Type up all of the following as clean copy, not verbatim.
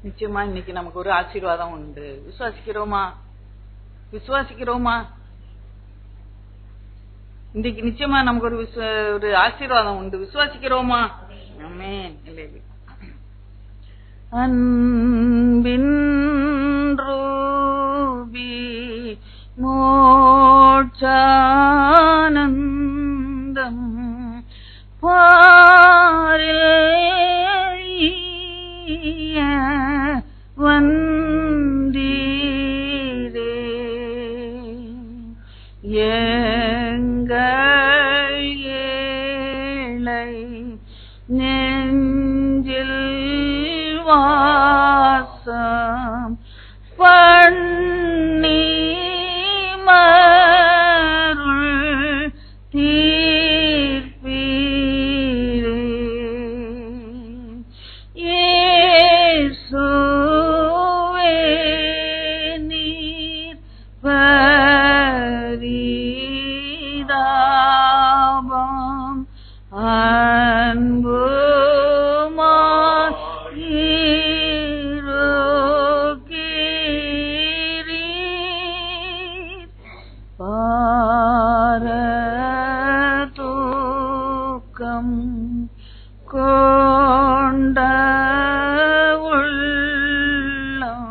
நிச்சயமா இன்னைக்கு நமக்கு ஒரு ஆசீர்வாதம் உண்டு. விசுவாசிக்கிறோமா? விசுவாசிக்கிறோமா? இன்னைக்கு நிச்சயமா நமக்கு ஒரு ஆசீர்வாதம் உண்டு. விசுவாசிக்கிறோமா? ஆமென். அன்பின் ரூபி மோட்சானந்தம் பாரில் வந்தீரே எங்கள் ஏழை நெஞ்சில் வாசம் பண்ணி மருள் தீர்ப்பீரே இயேசுவே நீர் பரிதாபம் அன்பு கொண்ட உள்ளம்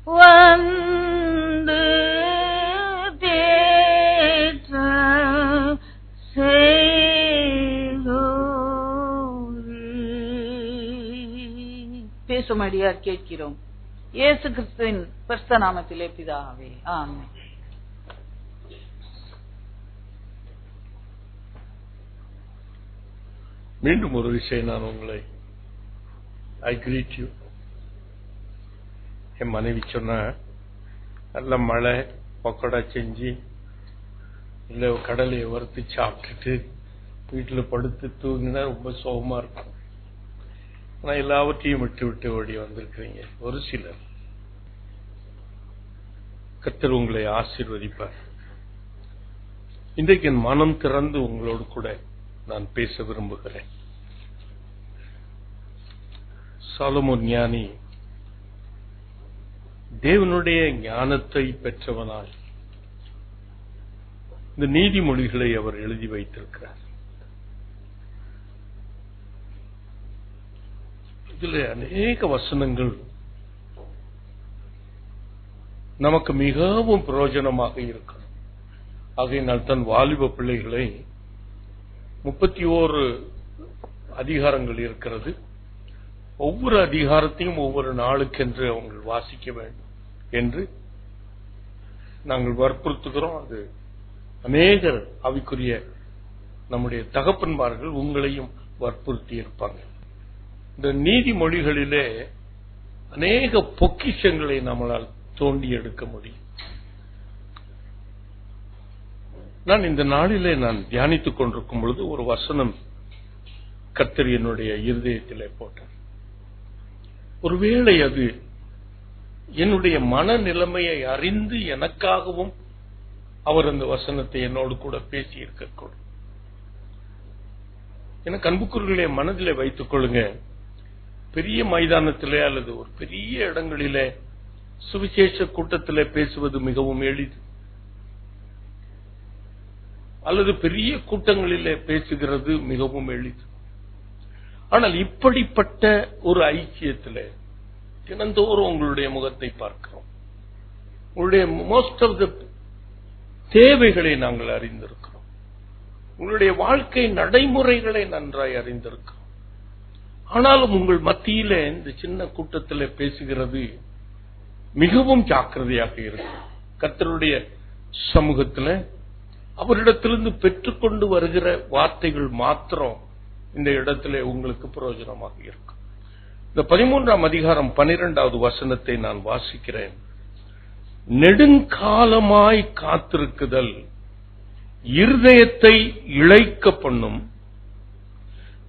வந்து தேற்ற பேசும்படியார் கேட்கிறோம். இயேசு கிறிஸ்துவின் பரிசுத்த நாமத்திலே பிதாவே, ஆமென். மீண்டும் ஒரு விஷயம் நான் உங்களை ஐ கிரீட் யூ. என் மனைவி சொன்ன நல்ல மழை பக்கோடா செஞ்சு இல்லை கடலையை வறுத்து சாப்பிட்டுட்டு வீட்டில் படுத்து தூங்கினா ரொம்ப சோகமா இருக்கும். ஆனா எல்லாவற்றையும் விட்டு விட்டு ஓடி வந்திருக்கிறீங்க. ஒரு சிலர் கர்த்தர் உங்களை ஆசீர்வதிப்பார். இன்றைக்கு என் மனம் திறந்து உங்களோடு கூட நான் பேச விரும்புகிறேன். சாலமோன் ஞானி தேவனுடைய ஞானத்தை பெற்றவனாய் இந்த நீதிமொழிகளை அவர் எழுதி வைத்திருக்கிறார். இதில் அநேக வசனங்கள் நமக்கு மிகவும் பிரயோஜனமாக இருக்கும். ஆகையினால் தன் வாலிப பிள்ளைகளை 31 அதிகாரங்கள் இருக்கிறது. ஒவ்வொரு அதிகாரத்தையும் ஒவ்வொரு நாளுக்கென்று அவங்க வாசிக்க வேண்டும் என்று நாங்கள் வற்புறுத்துகிறோம். அது அநேகர் அவைக்குரிய நம்முடைய தகப்பன்மார்கள் உங்களையும் வற்புறுத்தி இருப்பாங்க. இந்த நீதிமொழிகளிலே அநேக பொக்கிஷங்களை நம்மளால் தோண்டி எடுக்க முடியும். நான் இந்த நாளிலே நான் தியானித்துக் கொண்டிருக்கும் பொழுது ஒரு வசனம் கர்த்தர் என்னுடைய இருதயத்திலே போட்டார். ஒருவேளை அது என்னுடைய மனநிலைமையை அறிந்து எனக்காகவும் அவர் அந்த வசனத்தை என்னோடு கூட பேசி இருக்கக்கூடும். எனக்கு அன்புக்குரியவர்களே, மனதிலே வைத்துக் கொள்ளுங்க. பெரிய மைதானத்திலே அல்லது ஒரு பெரிய இடங்களிலே சுவிசேஷ கூட்டத்திலே பேசுவது மிகவும் எளிது. அல்லது பெரிய கூட்டங்களிலே பேசுகிறது மிகவும் எளிது. ஆனால் இப்படிப்பட்ட ஒரு ஐக்கியத்திலே தினந்தோறும் உங்களுடைய முகத்தை பார்க்கிறோம். உங்களுடைய மோஸ்ட் ஆஃப் த தேவைகளை நாங்கள் அறிந்திருக்கிறோம். உங்களுடைய வாழ்க்கை நடைமுறைகளை நன்றாய் அறிந்திருக்கிறோம். ஆனாலும் உங்கள் மத்தியிலே இந்த சின்ன கூட்டத்திலே பேசுகிறது மிகவும் ஜாக்கிரதையாக இருக்கும். கர்த்தருடைய சமூகத்தில் அவரிடத்திலிருந்து பெற்றுக்கொண்டு வருகிற வார்த்தைகள் மாத்திரம் இந்த இடத்திலே உங்களுக்கு பிரயோஜனமாக இருக்கும். இந்த 13ஆம் அதிகாரம் 12வது வசனத்தை நான் வாசிக்கிறேன். நெடுங்காலமாய் காத்திருக்குதல் இருதயத்தை இளைக்க பண்ணும்,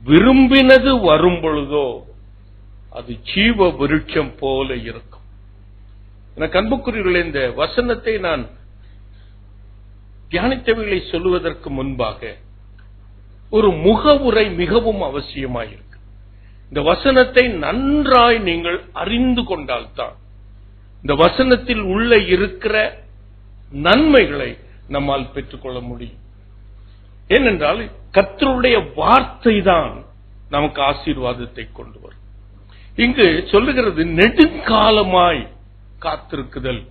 விரும்பினது வரும் பொழுதோ அது ஜீவ விருட்சம் போல இருக்கும். எனக்கு அன்புக்குரியவர்களே, இந்த வசனத்தை நான் தியானித்தவைகளை சொல்லுவதற்கு முன்பாக ஒரு முகவுரை மிகவும் அவசியமாயிருக்கு. இந்த வசனத்தை நன்றாய் நீங்கள் அறிந்து கொண்டால்தான் இந்த வசனத்தில் உள்ள இருக்கிற நன்மைகளை நம்மால் பெற்றுக்கொள்ள முடியும். ஏனென்றால் கர்த்தருடைய வார்த்தை தான் நமக்கு ஆசீர்வாதத்தை கொண்டு வரும். இங்கு சொல்லுகிறது நெடுங்காலமாய் காத்திருக்குதல்.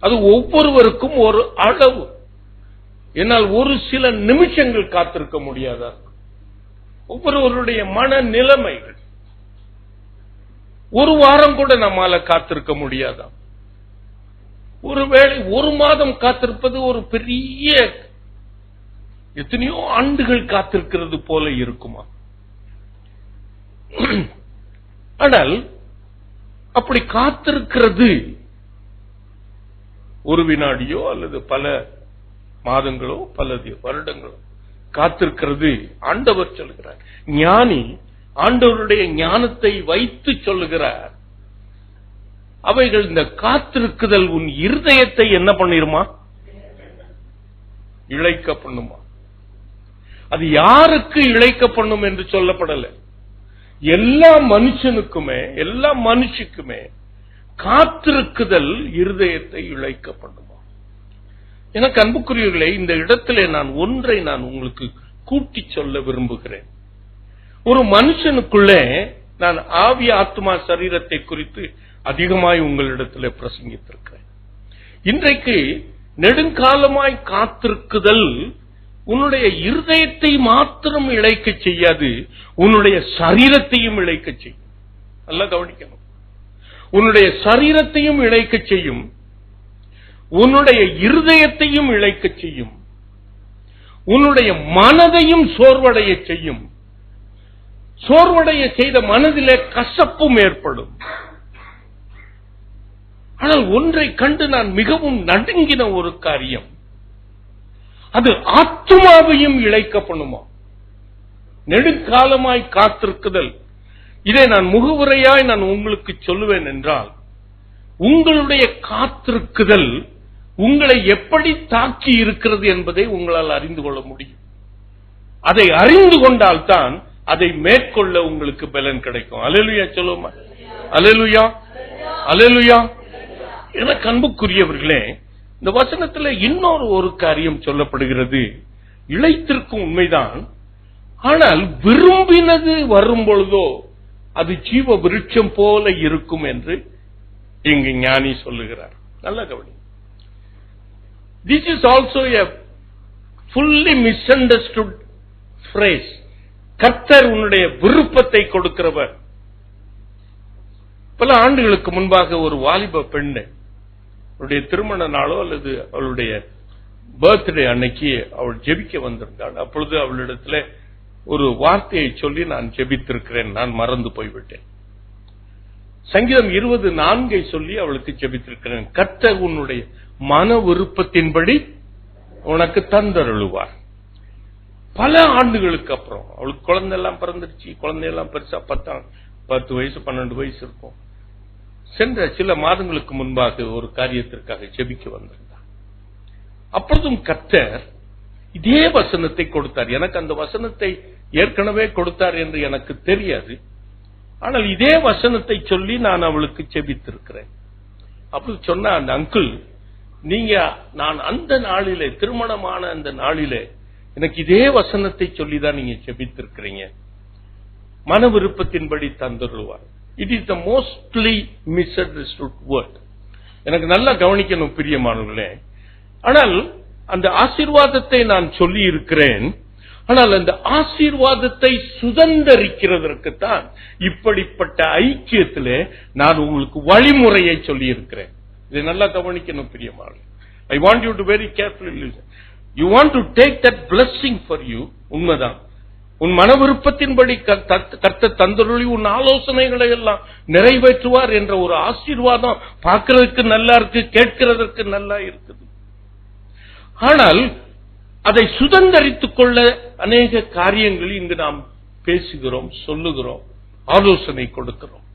அது ஒவ்வொருவருக்கும் ஒரு அளவு. என்னால் ஒரு சில நிமிஷங்கள் காத்திருக்க முடியாதா? ஒவ்வொருவருடைய மன நிலைமைகள். ஒரு வாரம் கூட நம்மால காத்திருக்க முடியாதா? ஒருவேளை ஒரு மாதம் காத்திருப்பது ஒரு பெரிய எத்தனையோ ஆண்டுகள் காத்திருக்கிறது போல இருக்குமா? ஆனால் அப்படி காத்திருக்கிறது ஒரு வினாடியோ அல்லது பல மாதங்களோ பல வருடங்களோ காத்திருக்கிறது. ஆண்டவர் சொல்லுகிறார், ஞானி ஆண்டவருடைய ஞானத்தை வைத்து சொல்லுகிறார், அவைகள் இந்த காத்திருக்குதல் உன் இருதயத்தை என்ன பண்ணிருமா? இழைக்க பண்ணுமா? அது யாருக்கு இழைக்க பண்ணும் என்று சொல்லப்படல. எல்லா மனுஷனுக்குமே எல்லா மனுஷிக்குமே காத்திருக்குதல் இருதயத்தை இழைக்க பண்ணுமா? எனக்கு அன்புக்குரியவர்களே, இந்த இடத்திலே நான் ஒன்றை உங்களுக்கு கூட்டி சொல்ல விரும்புகிறேன். ஒரு மனுஷனுக்குள்ளே நான் ஆவி ஆத்மா சரீரத்தை குறித்து அதிகமாய் உங்களிடத்தில் பிரசங்கித்திருக்கிறேன். இன்றைக்கு நெடுங்காலமாய் காத்திருக்குதல் உன்னுடைய இருதயத்தை மாத்திரம் இழைக்க செய்யாது, உன்னுடைய சரீரத்தையும் இழைக்க செய்யும். நல்லா கவனிக்கணும். உன்னுடைய சரீரத்தையும் இழைக்க செய்யும், உன்னுடைய இருதயத்தையும் இழைக்க செய்யும், உன்னுடைய மனதையும் சோர்வடைய செய்யும். சோர்வடைய செய்த மனதிலே கசப்பும் ஏற்படும். ஆனால் ஒன்றை கண்டு நான் மிகவும் நடுங்கின ஒரு காரியம், அது ஆத்துமாவையும் இழைக்க பண்ணுமா? நெடுங்காலமாய் காத்திருக்குதல். இதை நான் முகவுரையாய் நான் உங்களுக்கு சொல்லுவேன் என்றால், உங்களுடைய காத்திருக்குதல் உங்களை எப்படி தாக்கி இருக்கிறது என்பதை உங்களால் அறிந்து கொள்ள முடியும். அதை அறிந்து கொண்டால்தான் அதை மேற்கொள்ள உங்களுக்கு பலன் கிடைக்கும். அல்லேலூயா சொல்லுமா? அல்லேலூயா, அல்லேலூயா. எனக்கு அன்புக்குரியவர்களே, இந்த வசனத்தில் இன்னொரு ஒரு காரியம் சொல்லப்படுகிறது. இளைத்திருக்கும் உண்மைதான், ஆனால் விரும்பினது வரும் பொழுதோ அது ஜீவ விருட்சம் போல இருக்கும் என்று இங்கு ஞானி சொல்லுகிறார். நல்ல கவனி. This is also a fully misunderstood phrase. கர்த்தர் உன்னுடைய விருப்பத்தை கொடுக்கிறவர். பல ஆண்டுகளுக்கு முன்பாக ஒரு வாலிப பெண்ணு அவளுடைய திருமண நாளோ அல்லது அவளுடைய பர்த்டே அன்னைக்கு அவள் ஜெபிக்க வந்திருந்தாள். அப்பொழுது அவளிடத்தில் ஒரு வார்த்தையை சொல்லி நான் ஜெபித்திருக்கிறேன், நான் மறந்து போய்விட்டேன். சங்கீதம் 20:4 சொல்லி அவளுக்கு ஜெபித்திருக்கிறேன். கர்த்தர் உன்னுடைய மன விருப்பத்தின்படி உனக்கு தந்தருளுவார். பல ஆண்டுகளுக்கு அப்புறம் அவளுக்கு குழந்தை எல்லாம் பிறந்துருச்சு. குழந்தையெல்லாம் பெருசா 10 வயசு 12 வயசு இருக்கும். சென்ற சில மாதங்களுக்கு முன்பாக ஒரு காரியத்திற்காக ஜெபிக்க வந்திருந்தார். அப்பொழுதும் கர்த்தர் இதே வசனத்தை கொடுத்தார். எனக்கு அந்த வசனத்தை ஏற்கனவே கொடுத்தார் என்று எனக்கு தெரியாது. ஆனால் இதே வசனத்தை சொல்லி நான் அவளுக்கு ஜெபித்திருக்கிறேன். அப்படி சொன்ன அந்த அங்கிள், நீங்க நான் அந்த நாளிலே திருமணமான அந்த நாளிலே எனக்கு இதே வசனத்தை சொல்லிதான் நீங்க ஜெபித்திருக்கிறீங்க, மன விருப்பத்தின்படி தந்துருவார். It is the mostly misunderstood word. எனக்கு நல்லா கவனிக்கணும் பிரியமானவர்களே. ஆனால் அந்த ஆசீர்வாதத்தை நான் சொல்லி இருக்கிறேன். ஆனால் அந்த ஆசீர்வாதத்தை சுதந்தரிக்கிறதற்குத்தான் இப்படிப்பட்ட ஐக்கியத்திலே நான் உங்களுக்கு வழிமுறையை சொல்லி இருக்கிறேன். இதை நல்லா கவனிக்கணும் பிரியமானவர்களே. I want you to very carefully listen. You want to take that blessing for you. உண்மைதான். உன் மன விருப்பத்தின்படி கர்த்தர் தந்தருளி உன் ஆலோசனைகளை எல்லாம் நிறைவேற்றுவார் என்ற ஒரு ஆசீர்வாதம் பார்க்கிறதுக்கு நல்லா இருக்கு, கேட்கிறதற்கு நல்லா இருக்குது. ஆனால் அதை சுதந்தரித்துக் கொள்ள அநேக காரியங்கள் இங்கு நாம் பேசுகிறோம், சொல்லுகிறோம், ஆலோசனை கொடுக்கிறோம்.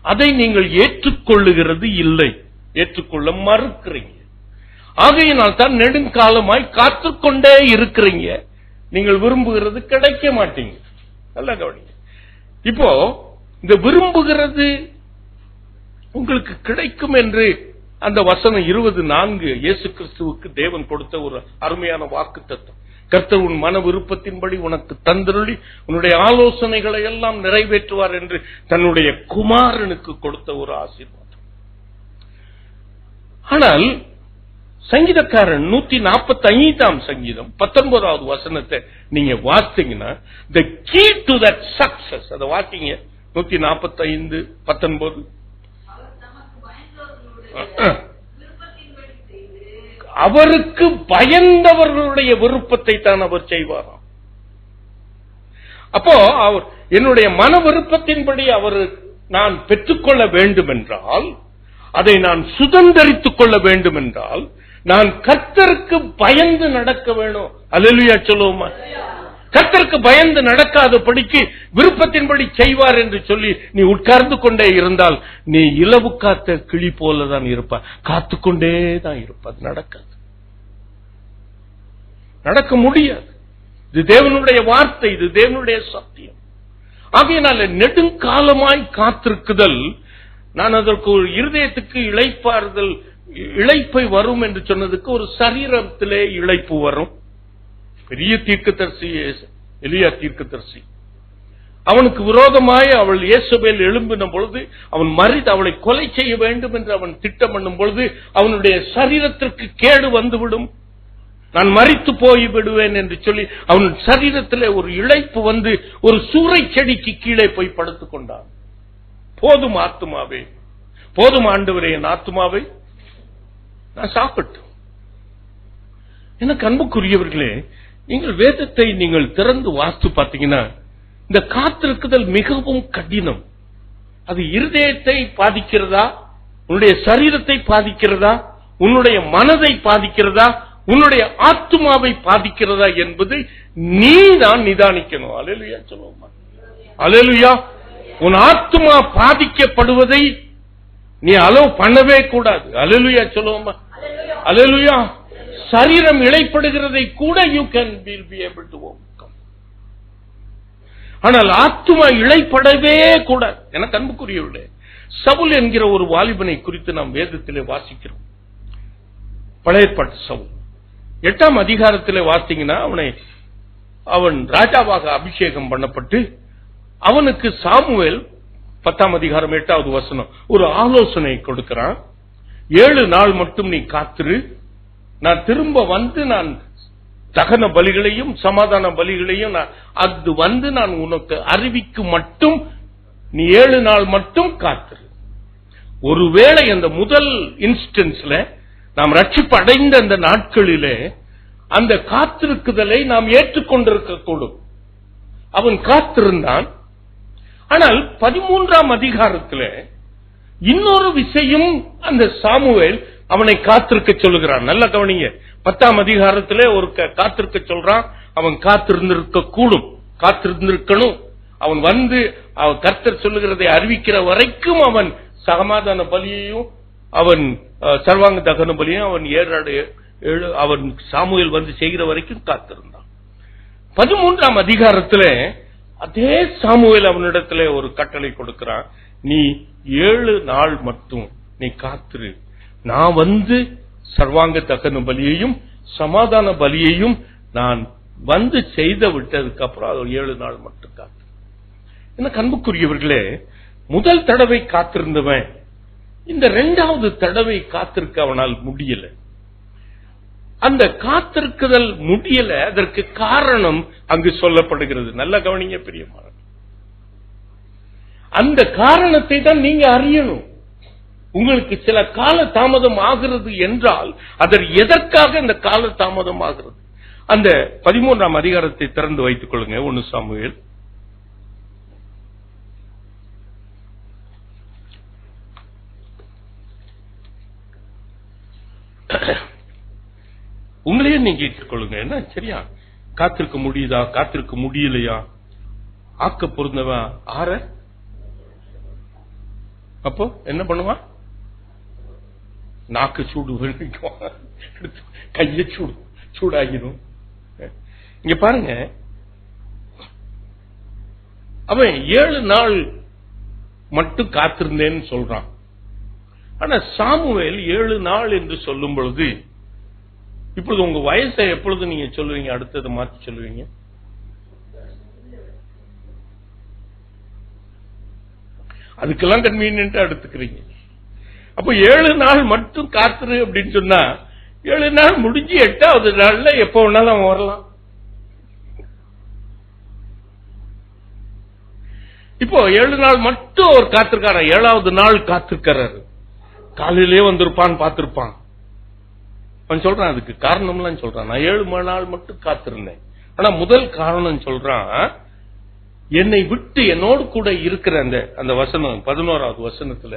அதை நீங்கள் ஏற்றுக்கொள்ளுகிறது இல்லை, ஏற்றுக்கொள்ள மறுக்கிறீங்க. ஆகையினால் தான் நெடுங்காலமாய் காத்துக்கொண்டே இருக்கிறீங்க. நீங்கள் விரும்புகிறது கிடைக்க மாட்டீங்க. நல்லா கவனிங்க. இப்போ இந்த விரும்புகிறது உங்களுக்கு கிடைக்கும் என்று அந்த வசனம் 24 இயேசு கிறிஸ்துவுக்கு தேவன் கொடுத்த ஒரு அருமையான வாக்குத்தத்தம். கர்த்தர் உன் மன விருப்பத்தின்படி உனக்கு தந்தருளி உன்னுடைய ஆலோசனைகளை எல்லாம் நிறைவேற்றுவார் என்று தன்னுடைய குமாரனுக்கு கொடுத்த ஒரு ஆசீர்வாதம். ஆனால் சங்கீதக்காரன் 145ஆம் சங்கீதம் 19வது வசனத்தை நீங்க வாசித்தீங்கன்னா, the key to that success, அதை வாசிங்க 145 19. அவருக்கு பயந்தவர்களுடைய விருப்பத்தை தான் அவர் செய்வாராம். அப்போ அவர் என்னுடைய மன விருப்பத்தின்படி அவர் நான் பெற்றுக்கொள்ள வேண்டும் என்றால், அதை நான் சுதந்தரித்துக் கொள்ள வேண்டும் என்றால், நான் கர்த்தருக்கு பயந்து நடக்க வேணும். அல்லேலூயா சொல்லுவோமா? கர்த்தருக்கு பயந்து நடக்காதபடிக்கு விருப்பத்தின்படி செய்வார் என்று சொல்லி நீ உட்கார்ந்து கொண்டே இருந்தால் நீ இலவு காத்த கிளி போலதான் இருப்ப, காத்துக்கொண்டே தான் இருப்ப. அது நடக்காது, நடக்க முடியாது. இது தேவனுடைய வார்த்தை, இது தேவனுடைய சத்தியம். ஆகையினால நெடுங்காலமாய் காத்திருக்குதல், நான் அதற்கு ஒரு இருதயத்துக்கு இளைப்பாறுதல், இளைப்பை வரும் என்று சொன்னதுக்கு ஒரு சரீரத்திலே இளைப்பு வரும். பெரிய தீர்க்கதரிசி எலியா தீர்க்கதரிசி, அவனுக்கு விரோதமாய் அவள் இயேசபேல் எழும்பின பொழுது, அவன் மரித்து அவளை கொலை செய்ய வேண்டும் என்று அவன் திட்டம் பண்ணும் பொழுது, அவனுடைய சரீரத்திற்கு கேடு வந்துவிடும், நான் மரித்து போய் விடுவேன் என்று சொல்லி அவன் சரீரத்திலே ஒரு இளைப்பு வந்து ஒரு சூறை செடிக்கு கீழே போய் படுத்துக் கொண்டான். போதும் ஆத்துமாவே, போதும் ஆண்டவரே, என் ஆத்துமாவை நான் சாப்பிட்டோம். எனக்கு அன்புக்குரியவர்களே, நீங்கள் வேதத்தை நீங்கள் திறந்து வாசித்து பார்த்தீங்கன்னா, இந்த காத்திருக்குதல் மிகவும் கடினம். அது இருதயத்தை பாதிக்கிறதா, உன்னுடைய சரீரத்தை பாதிக்கிறதா, உன்னுடைய மனதை பாதிக்கிறதா, உன்னுடைய ஆத்துமாவை பாதிக்கிறதா என்பது நீ தான் நிதானிக்கணும். அல்லேலூயா சொல்லுவோமா? அல்லேலூயா. உன் ஆத்துமா பாதிக்கப்படுவதை நீ அலோவ் பண்ணவே கூடாது. அல்லேலூயா சொல்லுவோமா? அல்லேலூயா. சரீரம் இழைப்படுகிறதை கூட you can be able to overcome. ஆனால் ஆத்துமா இழைப்படவே கூடாது. எனக்கு அன்புக்குரியவர்களே, சவுல் என்கிற ஒரு வாலிபனை குறித்து நாம் வேதத்திலே வாசிக்கிறோம். பழைய ஏற்பாட்டு சவுல் 8ஆம் அதிகாரத்திலே வாசித்தீங்கன்னா, அவன் ராஜாவாக அபிஷேகம் பண்ணப்பட்டு அவனுக்கு சாமுவேல் 10ஆம் அதிகாரம் 8வது வசனம் ஒரு ஆலோசனை கொடுக்கிறான். 7 நாள் மட்டும் நீ காத்திரு, நான் திரும்ப வந்து நான் தகன பலிகளையும் சமாதான பலிகளையும் அது வந்து நான் உனக்கு அறிவிக்கும் மட்டும் நீ 7 நாள் மட்டும் காத்திரு. ஒருவேளை அந்த முதல் இன்ஸ்டன்ஸ்ல நாம் ரட்சிப்பு அடைந்த அந்த நாட்களிலே அந்த காத்திருக்குதலை நாம் ஏற்றுக்கொண்டிருக்க கூடும். அவன் காத்திருந்தான். ஆனால் 13ஆம் அதிகாரத்தில் இன்னொரு விஷயம் அந்த சாமுவேல் அவனை காத்திருக்க சொல்லுகிறான். நல்ல கவனிங்க. 10ஆம் அதிகாரத்திலே ஒரு காத்திருக்க சொல்றான். அவன் காத்திருந்திருக்க கூடும், காத்திருந்திருக்கணும். அவன் வந்து கர்த்தர் சொல்லுகிறதை அறிவிக்கிற வரைக்கும் அவன் சமாதான பலியையும் அவன் சர்வாங்க தகன பலியையும் அவன் சாமுவேல் வந்து செய்கிற வரைக்கும் காத்திருந்தான். 13ஆம் அதிகாரத்தில் அதே சாமுவேல் அவனிடத்திலே ஒரு கட்டளை கொடுக்கிறான். நீ 7 நாள் மட்டும் நீ காத்திரு, நான் வந்து சர்வாங்க தகன பலியையும் சமாதான பலியையும் நான் வந்து செய்து விட்டதுக்கு அப்புறம் 7 நாள் மட்டும் காத்து. என்ன அன்புக்குரியவர்களே, முதல் தடவை காத்திருந்தவன் இந்த 2வது தடவை காத்திருக்க அவனால் முடியல. அந்த காத்திருக்குதல் முடியல, அதற்கு காரணம் அங்கு சொல்லப்படுகிறது. நல்ல கவனிங்க பிரியமான, அந்த காரணத்தை தான் நீங்க அறியணும். உங்களுக்கு சில கால தாமதம் ஆகிறது என்றால் அதற்கு எதற்காக இந்த கால தாமதம் ஆகிறது? அந்த 13ஆம் அதிகாரத்தை திறந்து வைத்துக் கொள்ளுங்க. 1 சாமுவேல். உங்களையே நீங்க கேட்டுக்கொள்ளுங்க. என்ன சரியா? காத்திருக்க முடியுதா, காத்திருக்க முடியலையா? ஆக்க பொருந்தவன் ஆற அப்போ என்ன பண்ணுவான்? நாக்கு சூடு, கைய சூடாகிடும். இங்க பாருங்க, அவன் 7 நாள் மட்டும் காத்திருந்தேன்னு சொல்றான். ஆனா சாமுவேல் 7 நாள் என்று சொல்லும் பொழுது, இப்பொழுது உங்க வயசை எப்பொழுது நீங்க சொல்லுவீங்க? அடுத்தது மாற்றி சொல்லுவீங்க? அதுக்கெல்லாம் கன்வீனியன்ட்டா எடுத்துக்கிறீங்க. அப்ப 7 நாள் மட்டும் காத்துரு அப்படின்னு சொன்னா 7 நாள் முடிஞ்சு 8வது நாள்ல எப்ப வேணாலும் அவன் வரலாம். இப்போ 7 நாள் மட்டும் அவர் காத்திருக்காரு. 7வது நாள் காத்திருக்கிறாரு. காலையிலே வந்திருப்பான், பார்த்திருப்பான். அவன் சொல்றான், அதுக்கு காரணம்லாம் சொல்றான். நான் 7 நாள் மட்டும் காத்திருந்தேன். ஆனா முதல் காரணம் சொல்றான், என்னை விட்டு என்னோடு கூட இருக்கிற அந்த வசனம் 11வது வசனத்துல,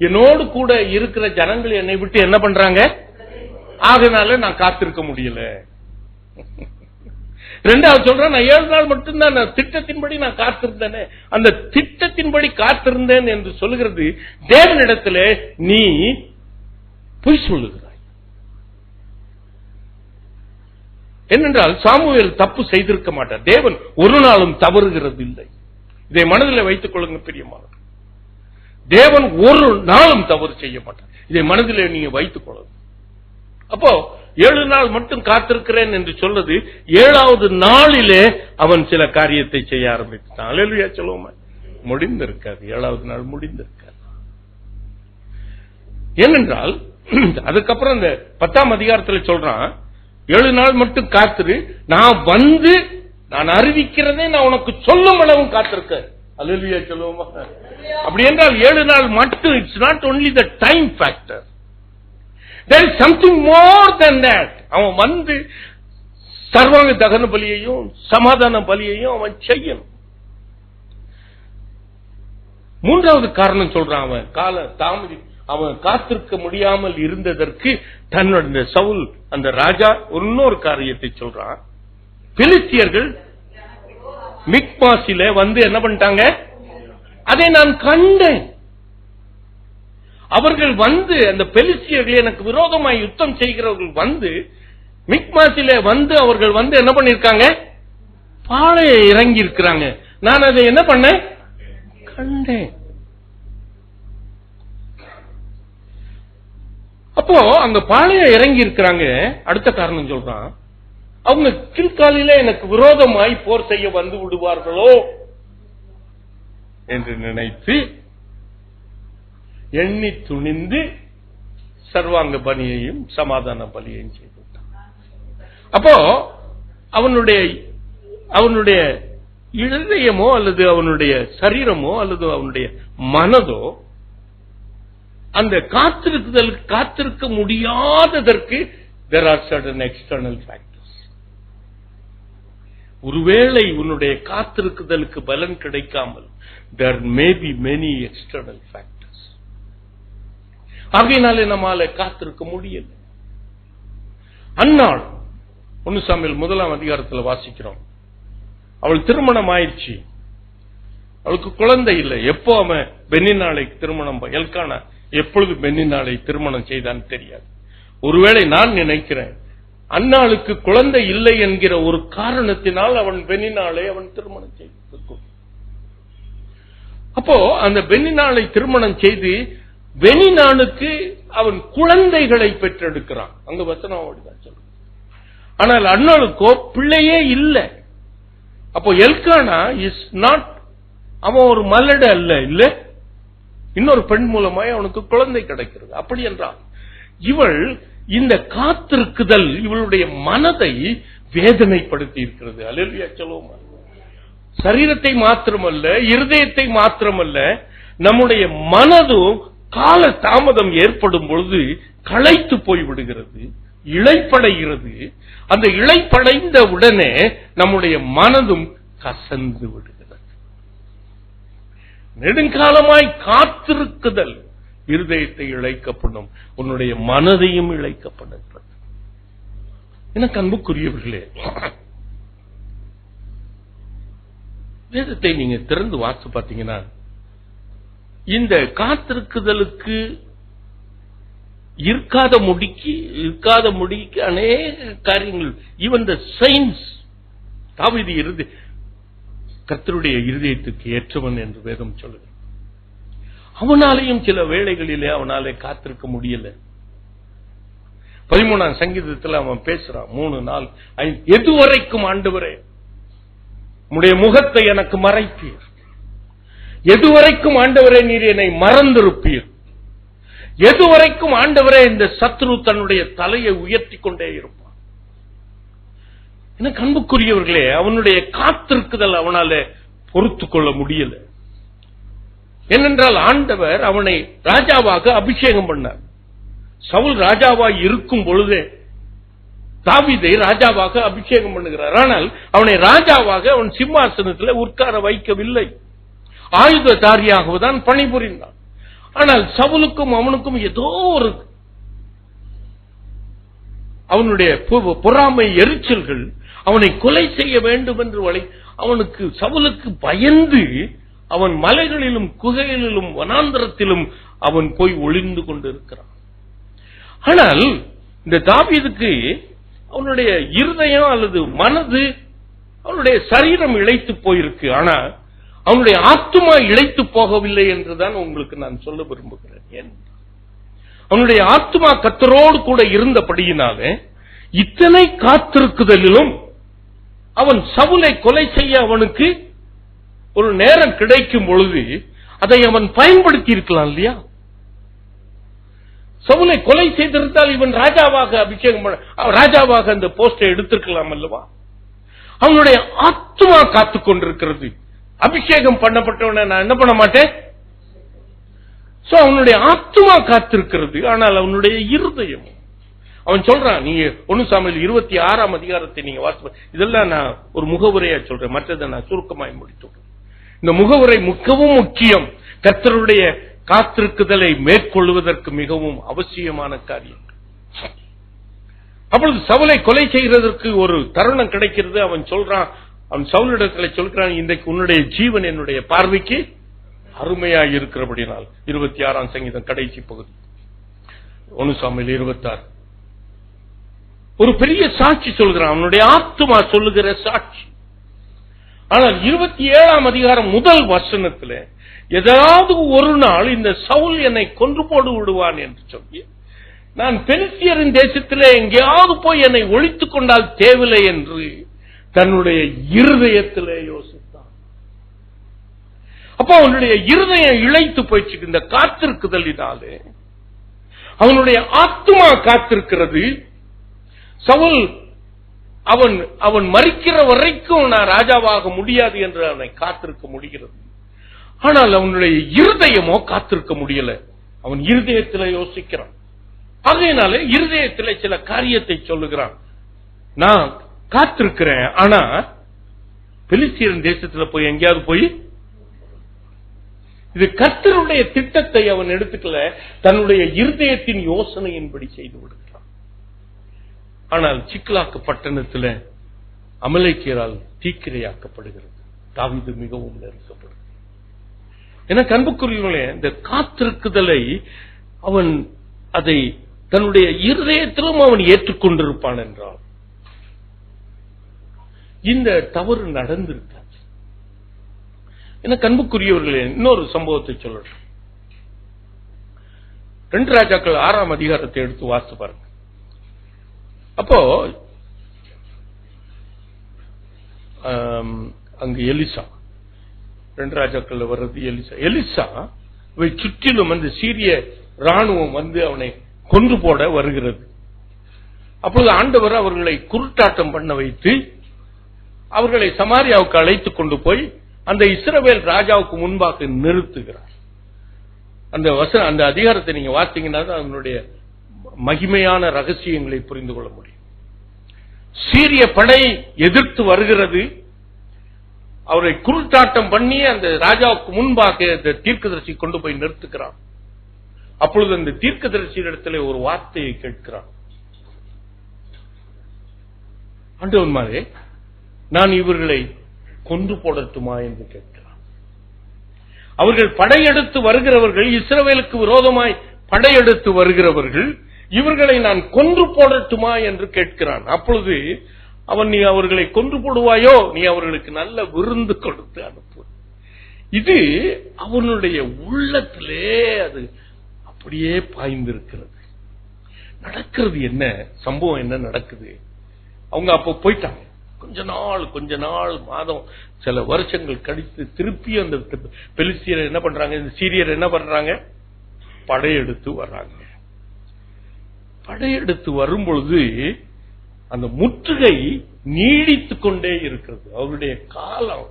என்னோடு கூட இருக்கிற ஜனங்கள் என்னை விட்டு என்ன பண்றாங்க, ஆகனால நான் காத்திருக்க முடியல. 2வது சொல்றேன், நான் 7 நாள் மட்டும்தான் நான் திட்டத்தின்படி நான் காத்திருந்தேனே. அந்த திட்டத்தின்படி காத்திருந்தேன் என்று சொல்லுகிறது தேவனிடத்துல நீ பொய் சொல்லுகிறாய். ஏனென்றால் சாமுவேல் தப்பு செய்திருக்க மாட்டார். தேவன் ஒரு நாளும் தவறுகிறது இல்லை. இதை மனதில் வைத்துக் கொள்ளுங்க பிரியமானவர்களே. தேவன் ஒரு நாளும் தவறு செய்ய மாட்டார். இதை மனதில் நீங்க வைத்துக் கொள்ளுங்க. அப்போ 7 நாள் மட்டும் காத்திருக்கிறேன் என்று சொல்றது 7வது நாளிலே அவன் சில காரியத்தை செய்ய ஆரம்பித்தான். அல்லேலூயா சொல்லுவோமா? முடிந்திருக்காது. 7வது நாள் முடிந்திருக்காது. ஏனென்றால் அதுக்கப்புறம் இந்த 10ஆம் அதிகாரத்தில் சொல்றான், 7 நாள் மட்டும் காத்திரு, நான் அறிவிக்கிறதே நான் உனக்கு சொல்லும் அளவும் காத்திருக்க. அல்லேலூயா சொல்லுவோமா? அப்படி என்றால் 7 நாள் மட்டும், it's not only the time factor, there is something more than that. அவன் வந்து சர்வாங்க தகன பலியையும் சமாதான பலியையும் அவன் செய்யணும். 3வது காரணம் சொல்றான், அவன் காத்திருக்க முடியாமல் இருந்ததற்கு தன்னுடைய சவுல் அந்த ராஜா இன்னொரு காரியத்தை சொல்றான். பெலிஸ்தியர்கள் மிக்மாசில வந்து என்ன பண்ணிட்டாங்க, அதை நான் கண்டேன். அவர்கள் வந்து அந்த பெலிஸ்தியர்கள் எனக்கு விரோதமாய் யுத்தம் செய்கிறவர்கள் வந்து மிக்மாசில வந்து அவர்கள் வந்து என்ன பண்ணிருக்காங்க, பாளைய இறங்கி இருக்கிறாங்க. நான் அதை என்ன பண்ணேன், கண்டேன். அப்போ அங்க பாளைய இறங்கி இருக்கிறாங்க. அடுத்த காரணம் சொல்றான், அவங்க கில்காலில எனக்கு விரோதமாய் போர் செய்ய வந்து விடுவார்களோ என்று நினைத்து எண்ணி துணிந்து சர்வாங்க பலியையும் சமாதான பலியையும் செய்துவிட்டான். அப்போ அவனுடைய இதயமோ அல்லது அவனுடைய சரீரமோ அல்லது அவனுடைய மனதோ அந்த காத்திருக்க முடியாததற்கு there are certain external factors. ஒருவேளை உன்னுடைய காத்திருக்குதலுக்கு பலன் கிடைக்காமல் there may be many external factors. ஆகையினாலே நம்மால காத்திருக்க முடியல. அன்னாள் 1 சாமுவேல் 1ஆம் அதிகாரத்தில் வாசிக்கிறோம். அவள் திருமணம் ஆயிடுச்சு, அவளுக்கு குழந்தை இல்லை. எப்போ அவன் பென்னினாளை திருமணம், எல்கானா எப்பொழுது பென்னினாளை திருமணம் செய்தான் தெரியாது. ஒருவேளை நான் நினைக்கிறேன் அன்னாளுக்கு குழந்தை இல்லை என்கிற ஒரு காரணத்தினால் அவன் பென்னினாளை அவன் திருமணம் செய்திருக்கும். அப்போ அந்த பென்னினாளை திருமணம் செய்து பெனினானுக்கு அவன் குழந்தைகளை பெற்றெடுக்கிறான். அங்க வசனம் அப்படிதான் சொல்ற. ஆனால் அன்னாளுக்கோ பிள்ளையே இல்லை. அப்போ எல்கானா இஸ் நாட், அவன் ஒரு மலடு அல்ல, இல்ல இன்னொரு பெண் மூலமாய் அவனுக்கு குழந்தை கிடைக்கிறது. அப்படி என்றால் இவள் இந்த காத்திருக்குதல் இவளுடைய மனதை வேதனைப்படுத்தி இருக்கிறது. அல்லேலூயா சொல்லுவோமா? சரீரத்தை மாத்திரமல்ல, இருதயத்தை மாத்திரமல்ல, நம்முடைய மனதும் கால தாமதம் ஏற்படும் பொழுது களைத்து போய்விடுகிறது, இளைப்படைகிறது. அந்த இளைப்படைந்த உடனே நம்முடைய மனதும் கசந்து விடுகிறது. நெடுங்காலமாய் காத்திருக்குதல் இருதயத்தை இழைக்கப்படும், உன்னுடைய மனதையும் இழைக்கப்படுகிறது. எனக்கு அன்புக்குரியவர்களே, வேதத்தை நீங்க திறந்து வாசித்து பார்த்தீங்கன்னா இந்த காத்திருக்குதலுக்கு இருக்காத முடிக்கு அநேக காரியங்கள், ஈவன் த சயின்ஸ். தாவீது கர்த்தருடைய இருதயத்துக்கு ஏற்றவன் என்று வேதம் சொல்லுது. அவனாலேயும் சில வேளைகளிலே அவனாலே காத்திருக்க முடியல. 13ஆம் சங்கீதத்தில் அவன் பேசுறான், 3, 4, 5, எதுவரைக்கும் ஆண்டவரே உம்முடைய முகத்தை எனக்கு மறைப்பீர்? எதுவரைக்கும் ஆண்டவரே நீர் என்னை மறந்திருப்பீர்? எதுவரைக்கும் ஆண்டவரே இந்த சத்ரு தன்னுடைய தலையை உயர்த்தி கொண்டே இருப்பான்? எனக்கு அன்புக்குரியவர்களே, அவனுடைய காத்திருக்குதல் அவனால பொறுத்து கொள்ள முடியல. ஏனென்றால் ஆண்டவர் அவனை ராஜாவாக அபிஷேகம் பண்ணார். சவுல் ராஜாவாய் இருக்கும் பொழுதே தாவீதை ராஜாவாக அபிஷேகம் பண்ணுகிறார். ஆனால் அவனை ராஜாவாக அவன் சிம்மாசனத்தில் உட்கார வைக்கவில்லை, ஆயுததாரியாகத்தான் பணிபுரிந்தான். ஆனால் சவுலுக்கும் அவனுக்கும் ஏதோ ஒரு அவனுடைய பொறாமை எரிச்சல்கள் அவனை கொலை செய்ய வேண்டும் என்று அவனுக்கு சவுலுக்கு பயந்து அவன் மலைகளிலும் குகைகளிலும் வனாந்தரத்திலும் அவன் போய் ஒளிந்து கொண்டிருக்கிறான். ஆனால் இந்த தாவீதுக்கு அவனுடைய இருதயம் அல்லது மனது, அவனுடைய சரீரம் இழைத்து போயிருக்கு. ஆனால் அவனுடைய ஆத்துமா இழைத்து போகவில்லை என்றுதான் உங்களுக்கு நான் சொல்ல விரும்புகிறேன். அவனுடைய ஆத்துமா கர்த்தரோடு கூட இருந்தபடியினாலே இத்தனை காத்திருக்குதலிலும் அவன் சவுலை கொலை செய்ய அவனுக்கு ஒரு நேரம் கிடைக்கும் பொழுது அதை அவன் பயன்படுத்தி இருக்கலாம் இல்லையா? சவுலை கொலை செய்திருந்தால் இவன் ராஜாவாக அபிஷேகம் பண்ண, ராஜாவாக அந்த போஸ்டை எடுத்திருக்கலாம் அல்லவா? அவனுடைய ஆத்துமா காத்துக் கொண்டிருக்கிறது. அபிஷேகம் பண்ணப்பட்டவனை நான் என்ன பண்ண மாட்டேன். அவனுடைய ஆத்துமா காத்திருக்கிறது. ஆனால் அவனுடைய இருதயம், அவன் சொல்றான், நீங்க 1 சாமுவேல் 26ஆம் அதிகாரத்தை நீங்க வாசி, இதெல்லாம் நான் ஒரு முகவுரையா சொல்றேன், மற்றதை நான் சுருக்கமாய் முடித்துள்ளேன். இந்த முகவுரை மிகவும் முக்கியம். கர்த்தருடைய காத்திருக்குதலை மேற்கொள்வதற்கு மிகவும் அவசியமான காரியம். அப்பொழுது சவுலை கொலை செய்கிறதற்கு ஒரு தருணம் கிடைக்கிறது. அவன் சொல்றான், அவன் சவுலிடத்தில் சொல்கிறான், இன்றைக்கு உன்னுடைய ஜீவன் என்னுடைய பார்வைக்கு அருமையாக இருக்கிறபடினால். 26ஆம் சங்கீதம் கடைசி பகுதி, 1 சாமுவேல் 26. ஒரு பெரிய சாட்சி சொல்கிறான், அவனுடைய ஆத்துமா சொல்லுகிற சாட்சி. ஆனால் 27ஆம் அதிகாரம் முதல் வசனத்தில் ஏதாவது ஒரு நாள் இந்த சவுல் என்னை கொன்று போடு விடுவான் என்று சொல்லி நான் பெலிஸ்தியரின் தேசத்திலே எங்கேயாவது போய் என்னை ஒழித்துக் கொண்டால் தேவையில்லை என்று தன்னுடைய இருதயத்திலே யோசித்தான். அப்ப அவனுடைய இருதயம் இழைத்து போயிடுச்சு இந்த காத்திருக்குதலினாலே. அவனுடைய ஆத்துமா காத்திருக்கிறது. சவுல் அவன் மரிக்கிற வரைக்கும் நான் ராஜாவாக முடியாது என்று அவனை காத்திருக்க முடிகிறது. ஆனால் அவனுடைய இருதயமோ காத்திருக்க முடியல. அவன் இருதயத்தில் யோசிக்கிறான். ஆகையினாலே இருதயத்தில் சில காரியத்தை சொல்லுகிறான். நான் காத்திருக்கிறேன், ஆனா பெலிஸ்தியரின் தேசத்தில் போய் எங்கேயாவது போய், இது கர்த்தருடைய திட்டத்தை அவன் எடுத்துக்கல, தன்னுடைய இருதயத்தின் யோசனையின்படி செய்து விடுகிறான். ஆனால் சிக்லாக்கு பட்டணத்தில் அமலேக்கியரால் தீக்கிரையாக்கப்படுகிறது. தாவீது மிகவும் நெருக்கப்படுகிறது. எனக்கு அன்புக்குரியவர்களே, இந்த காத்திருக்குதலை அவன் அதை தன்னுடைய இருதயத்திலும் அவன் ஏற்றுக்கொண்டிருப்பான் என்றால் இந்த தவறு நடந்திருக்காது. எனக்கு அன்புக்குரியவர்களே, இன்னொரு சம்பவத்தை சொல்லணும். 2 ராஜாக்கள் 6ஆம் அதிகாரத்தை எடுத்து வாசித்து பாருங்க. அப்போ அங்கு எலிசா, 2 ராஜாக்கள் வர்றது எலிசா சுற்றிலும் அந்த சீரிய ராணுவம் வந்து அவனை கொன்று போட வருகிறது. அப்பொழுது ஆண்டவர் அவர்களை குருட்டாட்டம் பண்ண வைத்து அவர்களை சமாரியாவுக்கு அழைத்துக் கொண்டு போய் அந்த இஸ்ரவேல் ராஜாவுக்கு முன்பாக நிறுத்துகிறார். அந்த அதிகாரத்தை நீங்க வாசிங்கன்னா அதனுடைய மகிமையான ரகசியங்களை புரிந்து கொள்ள முடியும். சீரிய படை எதிர்த்து வருகிறது. அவரை குருட்டாட்டம் பண்ணி அந்த ராஜாவுக்கு முன்பாக இந்த தீர்க்கதரிசி கொண்டு போய் நிறுத்துகிறான். அப்பொழுது அந்த தீர்க்கதரிசியிடத்தில் ஒரு வார்த்தையை கேட்கிறான். ஆண்டவன்மாரே, நான் இவர்களை கொன்று போடட்டுமா என்று கேட்கிறான். அவர்கள் படையெடுத்து வருகிறவர்கள், இஸ்ரவேலுக்கு விரோதமாய் படையெடுத்து வருகிறவர்கள், இவர்களை நான் கொன்று போடட்டுமா என்று கேட்கிறான். அப்பொழுது அவன் நீ அவர்களை கொன்று போடுவாயோ, நீ அவர்களுக்கு நல்ல விருந்து கொடுத்து அனுப்பு. இது அவனுடைய உள்ளத்திலே அது அப்படியே பாய்ந்திருக்கிறது. நடக்கிறது என்ன சம்பவம், என்ன நடக்குது? அவங்க அப்ப போயிட்டாங்க. கொஞ்ச நாள் மாதம் சில வருஷங்கள் கழித்து திருப்பி அந்த பெலிஸ்தியர் என்ன பண்றாங்க, இந்த சீரியர் என்ன பண்றாங்க, படையெடுத்து வர்றாங்க. படையெடுத்து வரும் பொழுது அந்த முற்றுகை நீடித்துக் கொண்டே இருக்கிறது. அவருடைய காலம்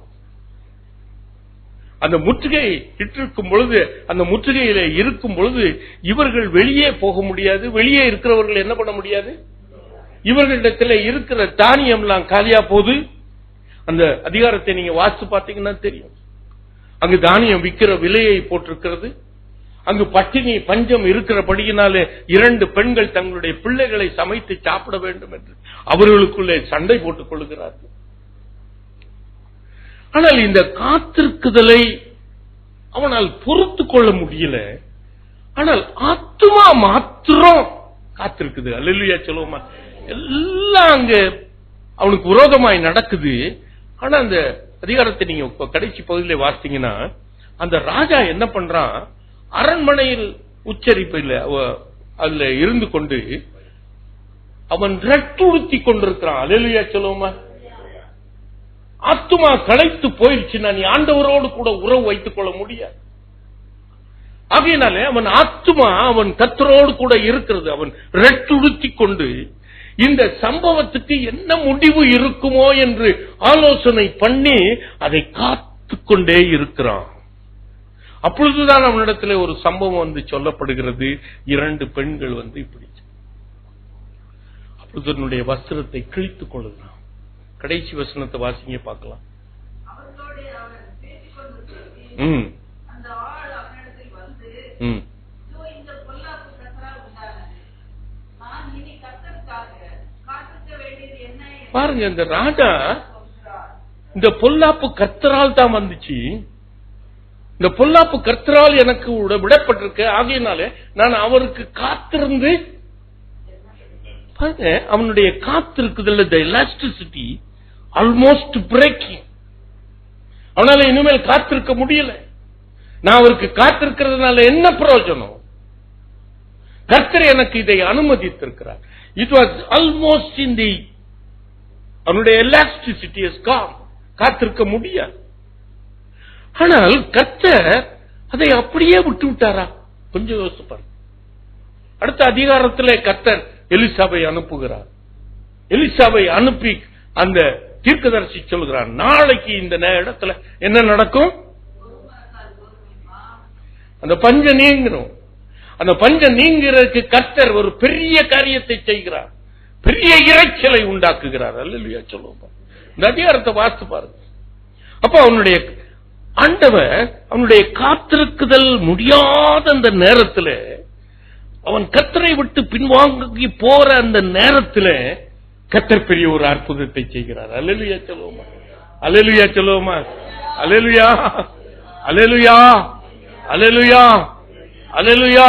அந்த முற்றுகை இட்டிருக்கும் பொழுது, அந்த முற்றுகையில இருக்கும் பொழுது இவர்கள் வெளியே போக முடியாது. வெளியே இருக்கிறவர்கள் என்ன பண்ண முடியாது, இவர்களிடத்தில் இருக்கிற தானியம் எல்லாம் காலியா போது. அந்த அதிகாரத்தை நீங்க வாசித்து பார்த்தீங்கன்னா தெரியும். அங்கு தானியம் விற்கிற விலையை போட்டிருக்கிறது. அங்கு பட்டினி பஞ்சம் இருக்கிறபடியினாலே 2 பெண்கள் தங்களுடைய பிள்ளைகளை சமைத்து சாப்பிட வேண்டும் என்று அவர்களுக்குள்ளே சண்டை போட்டுக் கொள்கிறார்கள். ஆனால் இந்த காத்திருக்குதலை அவனால் பொறுத்துக் கொள்ள முடியல. ஆனால் ஆத்துமா மாத்திரம் காத்திருக்குது. அல்லேலூயா சொல்லுவோமா. எல்லாம் அங்க அவனுக்கு விரோதமாய் நடக்குது. ஆனா அந்த அதிகாரத்தை நீங்க கடைசி பகுதியில வாசித்தீங்கன்னா, அந்த ராஜா என்ன பண்றான், அரண்மனையில் உச்சரிப்பில் அதுல இருந்து கொண்டு அவன் ரெட்டுடுத்தி கொண்டிருக்கிறான். அல்லேலூயா சொல்லுவோமா. ஆத்துமா களைத்து போயிடுச்சுன்னா நீ ஆண்டவரோடு கூட உறவு வைத்துக் கொள்ள முடியாது. ஆகையினாலே அவன் ஆத்துமா அவன் கர்த்தரோடு கூட இருக்கிறது. அவன் ரெட்டுடுத்தி கொண்டு இந்த சம்பவத்துக்கு என்ன முடிவு இருக்குமோ என்று ஆலோசனை பண்ணி அதை காத்துக்கொண்டே இருக்கிறான். அப்பொழுதுதான் அவனிடத்தில் ஒரு சம்பவம் வந்து சொல்லப்படுகிறது. 2 பெண்கள் வந்து இப்படி அப்பொழுது தன்னுடைய வஸ்திரத்தை கிழித்துக் கொள்ளுகிறான். கடைசி வசனத்தை வாசிங்க பார்க்கலாம். பாருங்க, இந்த ராஜா இந்த பொல்லாப்பு கர்த்தரால் தான் வந்துச்சு. இந்த பொல்லாப்பு கர்த்தரால் எனக்கு விடப்பட்டிருக்க, ஆகையினாலே நான் அவருக்கு காத்திருந்து பாருங்க. அவனுடைய காத்திருக்குதல் எலாஸ்டிசிட்டி ஆல்மோஸ்ட் பிரேக்கிங். அவனால இனிமேல் காத்திருக்க முடியல. நான் அவருக்கு காத்திருக்கிறதுனால என்ன பிரயோஜனம்? கர்த்தர் எனக்கு இதை அனுமதித்திருக்கிறார். இட் வாஸ் ஆல்மோஸ்ட் இன் தி அவனுடைய எலாஸ்டிசிட்டி இஸ் காம். காத்திருக்க முடியாது. ஆனால் கர்த்தர் அதை அப்படியே விட்டு விட்டாரா? கொஞ்சம் யோசிப்பார். அடுத்த அதிகாரத்தில் கர்த்தர் எலிசாவை அனுப்புகிறார். எலிசாவை அனுப்பி அந்த தீர்க்கதரிசி சொல்கிறார், நாளைக்கு இந்த இடத்துல என்ன நடக்கும், அந்த பஞ்சம் நீங்கணும். அந்த பஞ்சம் நீங்கிறதுக்கு கர்த்தர் ஒரு பெரிய காரியத்தை செய்கிறார். பெரிய இரைச்சலை உண்டாக்குகிறார். அல்லேலூயா சொல்லுவோம். இந்த அதிகாரத்தை வாசித்து பாருங்க. அப்ப அவனுடைய ஆண்டவர் அவனுடைய காத்திருக்குதல் முடியாத அந்த நேரத்தில், அவன் கர்த்தரை விட்டு பின்வாங்கி போற அந்த நேரத்தில் கர்த்தர் பெரிய ஒரு அற்புதத்தை செய்கிறார். அல்லேலூயா சொல்லுவோமா. அல்லேலூயா சொல்லுவோமா. அல்லேலூயா அல்லேலூயா அல்லேலூயா அல்லேலூயா.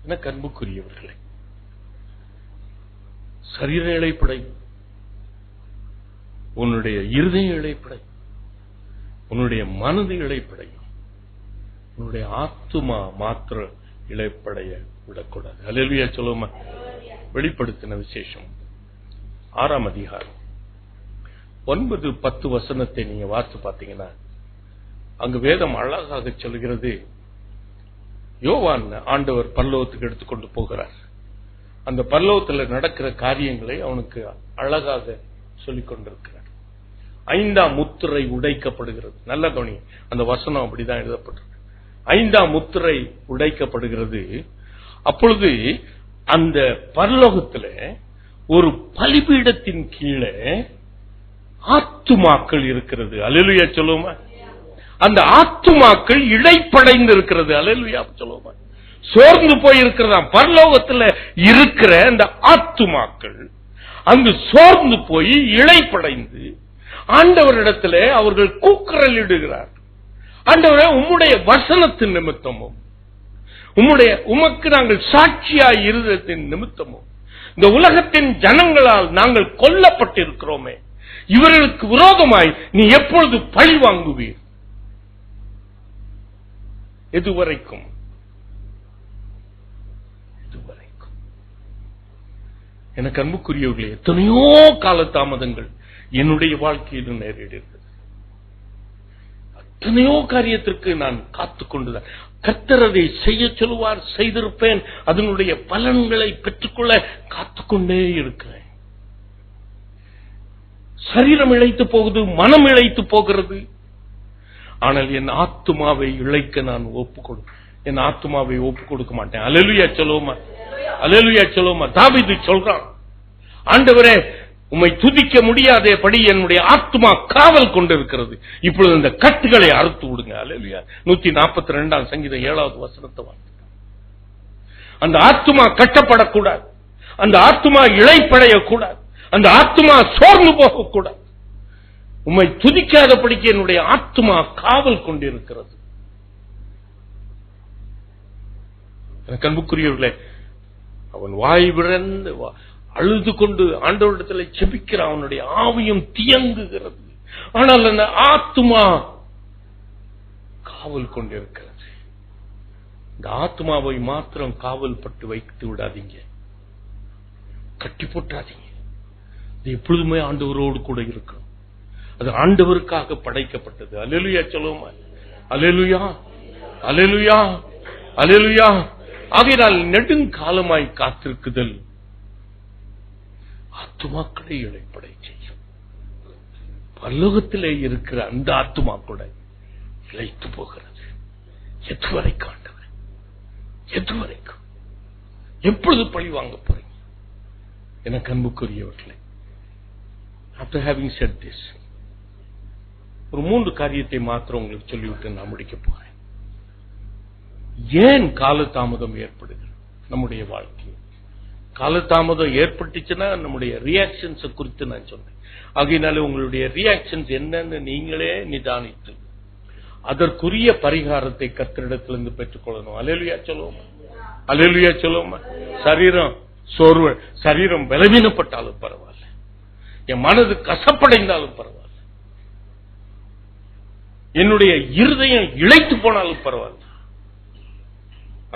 எனக்கு அன்புக்குரியவர்களே, சரீர இழைப்படை, உன்னுடைய இருதய இழைப்படை, உன்னுடைய மனது இழைப்படை, உன்னுடைய ஆத்துமா மாத்திர இழைப்படைய விடக்கூடாது. அல்லேலூயா சொல்லுமா. வெளிப்படுத்தின விசேஷம் 6ஆம் அதிகாரம் 9-10 வசனத்தை நீங்க வாசித்து பார்த்தீங்கன்னா, அங்கு வேதம் அழகாக சொல்கிறது. யோவான் ஆண்டவர் பரலோகத்துக்கு எடுத்துக்கொண்டு போகிறார். அந்த பரலோகத்தில் நடக்கிற காரியங்களை அவனுக்கு அழகாக சொல்லிக் கொண்டிருக்கிறார். 5ஆம் முத்திரை உடைக்கப்படுகிறது. நல்ல கவனி, அந்த வசனம் அப்படிதான் எழுதப்பட்டிருக்கு. 5ஆம் முத்திரை உடைக்கப்படுகிறது. அப்பொழுது அந்த பரலோகத்தில் ஒரு பலிபீடத்தின் கீழே ஆத்துமாக்கள் இருக்கிறது. அல்லேலூயா சொல்லுவோமா. அந்த ஆத்துமாக்கள் இடைப்படைந்து இருக்கிறது. அல்லேலூயா சொல்லுவோமா. சோர்ந்து போய் இருக்கிறதாம். பரலோகத்தில் இருக்கிற அந்த ஆத்துமாக்கள் அங்கு சோர்ந்து போய் இழைப்படைந்து ஆண்டவரிடத்தில் அவர்கள் கூக்குரல் இடுகிறார். ஆண்டவரே, உம்முடைய வசனத்தின் நிமித்தமும் உமக்கு நாங்கள் சாட்சியாய் இருந்ததின் நிமித்தமும் இந்த உலகத்தின் ஜனங்களால் நாங்கள் கொல்லப்பட்டிருக்கிறோமே, இவர்களுக்கு விரோதமாய் நீ எப்பொழுது பழி வாங்குவீர்? எதுவரைக்கும்? எனக்கு அன்புக்குரியவர்களே, எத்தனையோ காலதாமதங்கள் என்னுடைய வாழ்க்கையில் நேரிடுகிறது. எத்தனையோ காரியத்திற்கு நான் காத்துக்கொண்டுதான் கர்த்தர் அதை செய்ய சொல்லுவார், செய்திருப்பேன். அதனுடைய பலன்களை பெற்றுக்கொள்ள காத்துக்கொண்டே இருக்கிறேன். சரீரம் இழைத்து போகுது, மனம் இழைத்து போகிறது. ஆனால் என் ஆத்துமாவை இழைக்க நான் என் ஆத்துமாவை ஒப்புக் கொடுக்க மாட்டேன். அல்லேலூயா சொல்லுவோமா? அல்லேலூயா சொல்லுவோமா? தாவீது சொல்றான், ஆண்டவரே உம்மை துதிக்க முடியாதபடி என்னுடைய ஆத்துமா காவல் கொண்டிருக்கிறது, இப்பொழுது இந்த கட்டுகளை அறுத்து விடுங்க. அல்லேலூயா. 142 சங்கீதம் 7வது வசனத்தை வாங்க. அந்த ஆத்துமா கட்டப்படக்கூடாது, அந்த ஆத்துமா இழைப்படையக்கூடாது, அந்த ஆத்துமா சோர்ந்து போகக்கூடாது. உம்மை துதிக்காதபடிக்கு என்னுடைய ஆத்துமா காவல் கொண்டிருக்கிறது. எனக்கு அன்புக்குரியவர்களே, அவன் வாய் விழந்து அழுது கொண்டு ஆண்டவரிடத்தில் செபிக்கிறான். அவனுடைய ஆவியும் தியங்குகிறது. ஆனால் அந்த ஆத்துமா காவல் கொண்டிருக்கிறது. இந்த ஆத்துமாவை மாத்திரம் காவல் பட்டு வைத்து விடாதீங்க, கட்டி போட்டாதீங்க. அது எப்பொழுதுமே ஆண்டவரோடு கூட இருக்கணும். அது ஆண்டவருக்காக படைக்கப்பட்டது. அல்லேலூயா சொல்லுவோமா? அல்லேலூயா, அல்லேலூயா, அல்லேலூயா. ஆகையால் நெடுங்காலமாய் காத்திருக்குதல் ஆத்துமாக்களை இழைப்படை செய்யும். பரலோகத்திலே இருக்கிற அந்த ஆத்துமா கூட இழைத்து போகிறது. எதுவரைக்கும் ஆண்டவர்? எதுவரைக்கும்? எப்பொழுது பழி வாங்க போறீங்க? எனக்கு அன்புக்குரியவர்களே, ஆஃப்டர் ஹேவிங் செட் திஸ், ஒரு 3 காரியத்தை மாத்திரம் உங்களுக்கு சொல்லிவிட்டு நான் முடிக்க போறேன். ஏன் காலதாமதம் ஏற்படுகிறது நம்முடைய வாழ்க்கையில்? காலதாமதம் ஏற்பட்டுச்சுன்னா நம்முடைய ரியாக்ஷன்ஸ் குறித்து நான் சொன்னேன். ஆகையினால உங்களுடைய ரியாக்ஷன்ஸ் என்னன்னு நீங்களே நிதானித்து அதற்குரிய பரிகாரத்தை கர்த்தரிடத்திலிருந்து பெற்றுக்கொள்ளணும். அல்லேலூயா சொல்லுவோமா? அல்லேலூயா சொல்லுவோமா? சரீரம் பலவீனப்பட்டாலும் பரவாயில்ல, என் மனது கசப்படைந்தாலும் பரவாயில்ல, என்னுடைய இருதயம் இழைத்து போனாலும் பரவாயில்ல,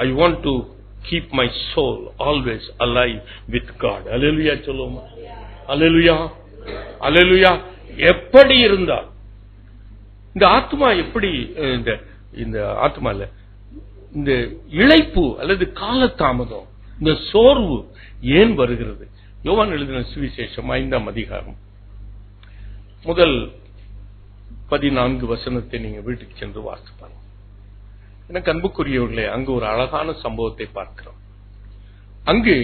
I want to keep my soul always alive with God. Hallelujah சொல்லுவோமா? Hallelujah, Hallelujah. எப்படி இருந்தால் இந்த ஆத்மா எப்படி இந்த ஆத்மால இந்த இழைப்பு அல்லது காலதாமதம், இந்த சோர்வு ஏன் வருகிறது? யோவான் எழுதின சுவிசேஷம் 5ஆம் அதிகாரம் முதல் 14 வசனத்தை நீங்க வீட்டுக்கு சென்று வாசிப்பாங்க. எனக்கு அன்புக்குரியவர்களே, அங்கு ஒரு அழகான சம்பவத்தை பார்க்கிறோம். அங்கு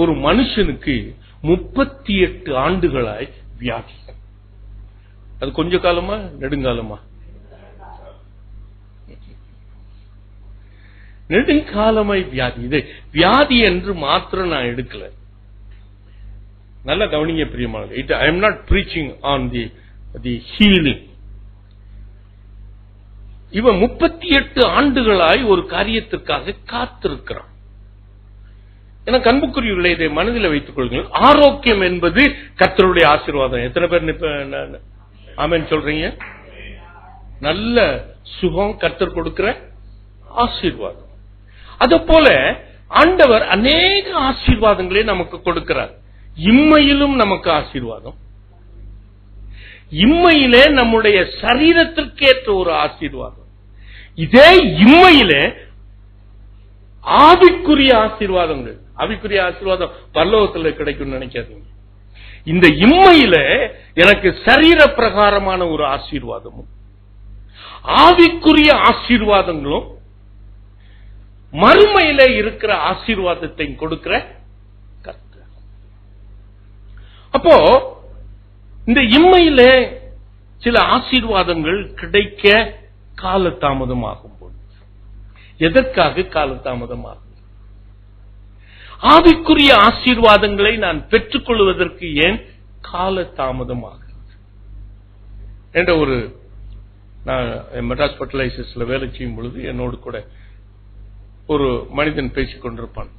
ஒரு மனுஷனுக்கு 38 ஆண்டுகளாய் வியாதி. அது கொஞ்ச காலமா நெடுங்காலமா? நெடுங்காலமாய் வியாதி. இது வியாதி என்று மாத்திரம் நான் எடுக்கல, நல்லா கவனிங்க பிரியமானது. I am not preaching on the healing. இவன் 38 ஆண்டுகளாய் ஒரு காரியத்திற்காக காத்திருக்கிறான். எனக்கு அன்புக்குரியவர்களே, இதை மனதில் வைத்துக் கொள்ளுங்கள். ஆரோக்கியம் என்பது கர்த்தருடைய ஆசீர்வாதம். எத்தனை பேர் ஆமென் சொல்றீங்க? நல்ல சுகம் கர்த்தர் கொடுக்கிற ஆசீர்வாதம். அது போல ஆண்டவர் அநேக ஆசீர்வாதங்களை நமக்கு கொடுக்கிறார். இம்மையிலும் நமக்கு ஆசீர்வாதம், இம்மையிலே நம்முடைய சரீரத்திற்கேற்ற ஒரு ஆசீர்வாதம். இதே இம்மையிலே ஆவிக்குரிய ஆசீர்வாதங்கள். ஆவிக்குரிய ஆசீர்வாதம் பரலோகத்தில் கிடைக்கும் நினைக்காதீங்க. இந்த இம்மையில எனக்கு சரீர பிரகாரமான ஒரு ஆசீர்வாதமும் ஆவிக்குரிய ஆசீர்வாதங்களும் மறுமையில இருக்கிற ஆசீர்வாதத்தை கொடுக்கிற கர்த்தர். அப்போ இந்த இம்மையில சில ஆசீர்வாதங்கள் கிடைக்க காலதாமதமாகும் போது எதற்காக காலதாமதமாகும்? ஆவிக்குரிய ஆசீர்வாதங்களை நான் பெற்றுக் கொள்வதற்கு ஏன் காலதாமதமாகிறது என்ற ஒரு, நான் மெட்ராஸ் ஃபர்டிலைசர்ஸ்ல வேலை செய்யும் பொழுது என்னோடு கூட ஒரு மனிதன் பேசிக் கொண்டிருப்பான்.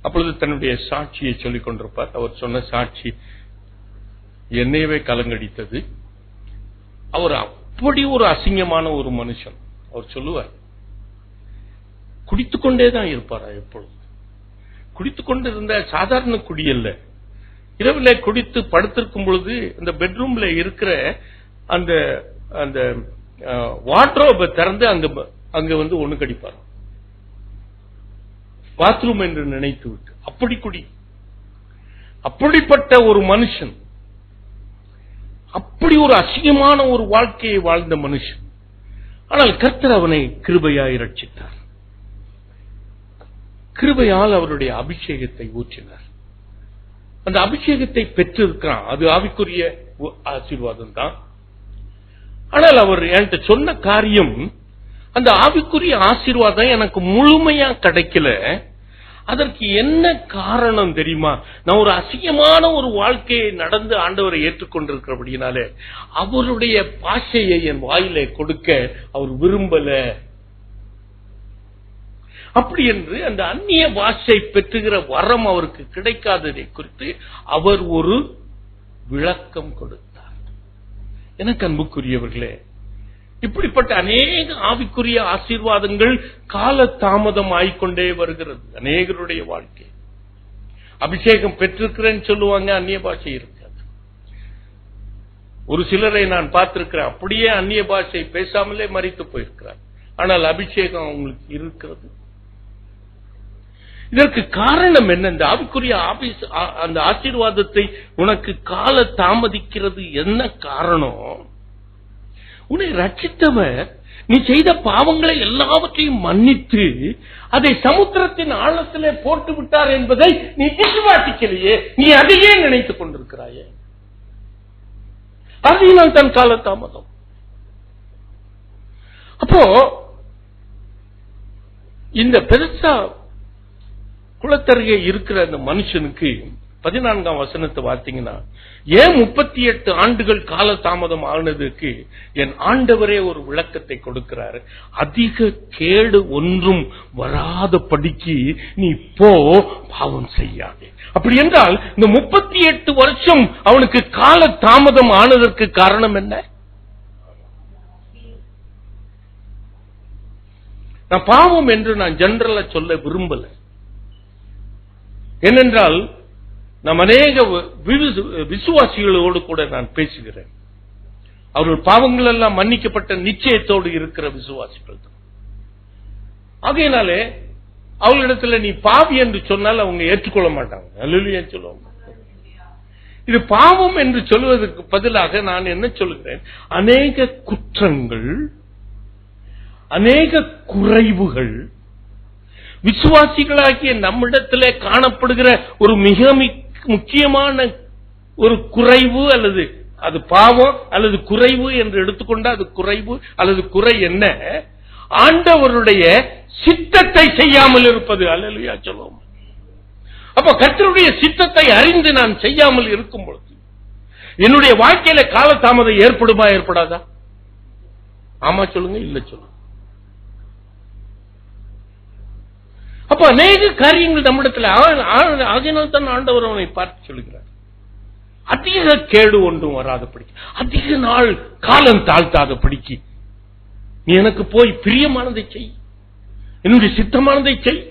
அப்பொழுது தன்னுடைய சாட்சியை சொல்லிக் கொண்டிருப்பார். அவர் சொன்ன சாட்சி என்னையவே கலங்கடித்தது. அவர் அப்படி ஒரு அசிங்கமான ஒரு மனுஷன். அவர் சொல்லுவார், குடித்துக்கொண்டேதான் இருப்பாரா எப்பொழுது. குடித்துக்கொண்டு இருந்த சாதாரண குடியல்ல, இரவுல குடித்து படுத்திருக்கும் பொழுது இந்த பெட்ரூம்ல இருக்கிற அந்த அந்த வார்ட்ரோபை திறந்து அங்க வந்து ஒண்ணு கடிப்பார், பாத்ரூம் என்று நினைத்து விட்டு. அப்படி குடி, அப்படிப்பட்ட ஒரு மனுஷன், அப்படி ஒரு அசிங்கமான ஒரு வாழ்க்கையை வாழ்ந்த மனுஷன். ஆனால் கர்த்தர் அவனை கிருபையாய் ரட்சித்தார். கிருபையால் அவருடைய அபிஷேகத்தை ஊற்றினார். அந்த அபிஷேகத்தை பெற்றிருக்கிறான். அது ஆவிக்குரிய ஆசீர்வாதம் தான். ஆனால் அவர் என்கிட்ட சொன்ன காரியம், அந்த ஆவிக்குரிய ஆசீர்வாதம் எனக்கு முழுமையா கிடைக்கல. அதற்கு என்ன காரணம் தெரியுமா? நான் ஒரு அசிங்கமான ஒரு வாழ்க்கையை நடந்து ஆண்டவரை ஏற்றுக்கொண்டிருக்கிறபடினாலே அவருடைய பாஷையை என் வாயிலே கொடுக்க அவர் விரும்பல. அப்படி என்று அந்த அந்நிய பாஷை பெற்றுகிற வரம் அவருக்கு கிடைக்காததை குறித்து அவர் ஒரு விளக்கம் கொடுத்தார். எனக்கு அன்புக்குரியவர்களே, இப்படிப்பட்ட அநேக ஆவிக்குரிய ஆசீர்வாதங்கள் கால தாமதம் ஆகிக்கொண்டே வருகிறது. அநேகருடைய வாழ்க்கை அபிஷேகம் பெற்றிருக்கிறேன்னு சொல்லுவாங்க, அந்நிய பாஷை இருக்காது. ஒரு சிலரை நான் பார்த்திருக்கிறேன், அப்படியே அந்நிய பாஷை பேசாமலே மரித்து போயிருக்கிறார். ஆனால் அபிஷேகம் அவங்களுக்கு இருக்கிறது. இதற்கு காரணம் என்ன? இந்த ஆவிக்குரிய அந்த ஆசீர்வாதத்தை உனக்கு கால தாமதிக்கிறது என்ன காரணம்? உன்னை ரட்சித்தவர் நீ செய்த பாவங்களை எல்லாவற்றையும் மன்னித்து அதை சமுத்திரத்தின் ஆழத்திலே போட்டு விட்டார் என்பதை நீ விசுவாசிக்கலையே. நீ அதையே நினைத்துக் கொண்டிருக்கிறாயே. அதனால் தன் கால தாமதம். அப்போ இந்த பெருசா குளத்தருகே இருக்கிற அந்த மனுஷனுக்கு 14ஆம் வசனத்தை பார்த்தீங்கன்னா, ஏன் 38 ஆண்டுகள் கால தாமதம் ஆனதுக்கு என் ஆண்டவரே ஒரு விளக்கத்தை கொடுக்கிறார். அதிக கேடு ஒன்றும் வராதபடிக்கு நீ போ, பாவம் செய்யாதே. அப்படி என்றால் இந்த 38 வருஷம் அவனுக்கு கால தாமதம் ஆனதற்கு காரணம் என்ன? நான் பாவம் என்று நான் ஜெனரலா சொல்ல விரும்பல. ஏனென்றால் நாம் அநேக விசுவாசிகளோடு கூட நான் பேசுகிறேன். அவர்கள் பாவங்கள் எல்லாம் மன்னிக்கப்பட்ட நிச்சயத்தோடு இருக்கிற விசுவாசிகள் தான். ஆகையினாலே அவர்களிடத்தில் நீ பாவி என்று சொன்னால் அவங்க ஏற்றுக்கொள்ள மாட்டாங்க. அல்லேலூயா சொல்லுவாங்க. இது பாவம் என்று சொல்வதற்கு பதிலாக நான் என்ன சொல்கிறேன்? அநேக குற்றங்கள், அநேக குறைவுகள் விசுவாசிகளாகிய நம்மிடத்திலே காணப்படுகிற ஒரு மிக முக்கியமான ஒரு குறைவு, அல்லது அது பாவம் அல்லது குறைவு என்று எடுத்துக்கொண்டா அது குறைவு அல்லது குறை என்ன? ஆண்டவருடைய சித்தத்தை செய்யாமல் இருப்பது. அல்லேலூயா சொல்லுவோம். அப்ப கர்த்தருடைய சித்தத்தை அறிந்து நான் செய்யாமல் இருக்கும் பொழுது என்னுடைய வாழ்க்கையில காலதாமதம் ஏற்படுமா ஏற்படாதா? ஆமா சொல்லுங்க, இல்ல சொல்லுங்க. அப்ப அநேக காரியங்கள் நம்மிடத்தில். ஆகினால் தான் ஆண்டவர் அவனை பார்த்து சொல்லுகிறார், அதிக கேடு ஒன்றும் வராதபடிக்கு, அதிக நாள் காலம் தாழ்த்தாதபடிக்கு நீ எனக்கு போய் பிரியமானதை செய், என்னுடைய சித்தமானதை செய்.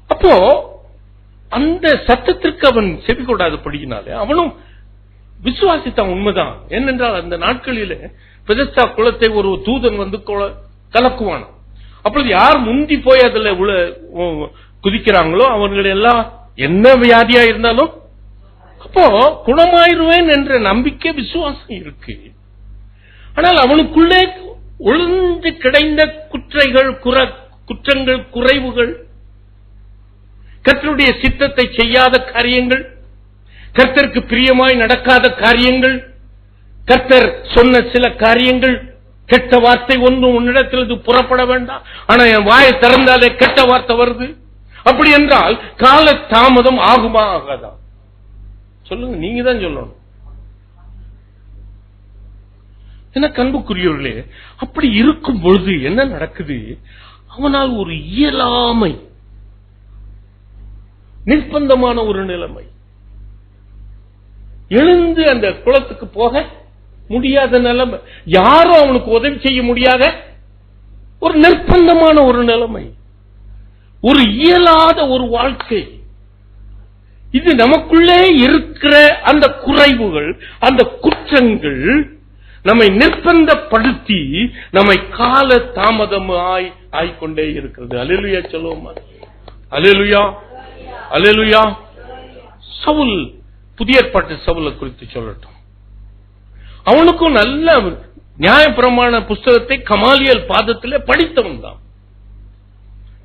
அப்போ அந்த சத்தத்திற்கு அவன் செவி கொடாதபடியினாலே அவனும் விசுவாசித்தான். உண்மைதான். ஏனென்றால் அந்த நாட்களிலே பெதஸ்தா குளத்தை ஒரு தூதன் வந்து கலக்குவான். அப்பொழுது யார் முந்தி போய் அதுல குதிக்கிறாங்களோ அவர்கள் எல்லாம் என்ன வியாதியா இருந்தாலும் அப்போ குணமாயிருவேன் என்ற நம்பிக்கை விசுவாசம் இருக்கு. ஆனால் அவனுக்குள்ளே ஒளிந்து கிடைந்த குற்றங்கள், குறைவுகள், கர்த்தருடைய சித்தத்தை செய்யாத காரியங்கள், கர்த்தருக்கு பிரியமாய் நடக்காத காரியங்கள், கர்த்தர் சொன்ன சில காரியங்கள், கெட்ட வார்த்தை ஒன்றும் உன்னிடத்தில் புறப்பட வேண்டாம், ஆனா என் வாயை திறந்தாலே கெட்ட வார்த்தை வருது. அப்படி என்றால் கால தாமதம் ஆகுமா ஆகாதா? சொல்லுங்க, நீங்க தான் சொல்லணும். என்ன அன்புக்குரியவர்களே, அப்படி இருக்கும் பொழுது என்ன நடக்குது? அவனால் ஒரு இயலாமை, நிர்பந்தமான ஒரு நிலைமை, எழுந்து அந்த குளத்துக்கு போக முடியாத நிலைமை, யாரும் அவனுக்கு உதவி செய்ய முடியாத ஒரு நிர்பந்தமான ஒரு நிலைமை, ஒரு இயலாத ஒரு வாழ்க்கை. இது நமக்குள்ளே இருக்கிற அந்த குறைவுகள், அந்த குற்றங்கள் நம்மை நிர்பந்தப்படுத்தி நம்மை கால தாமதமாய் ஆய்கொண்டே இருக்கிறது. அல்லேலூயா சொல்லுவோமா? அல்லேலூயா, அல்லேலூயா. சவுல், புதிய ஏற்பாட்டு சவுலை குறித்து சொல்லட்டும். அவனுக்கும் நல்ல நியாயப்பிரமாண புஸ்தகத்தை கமாலியல் பாதத்திலே படித்தவன் தான்,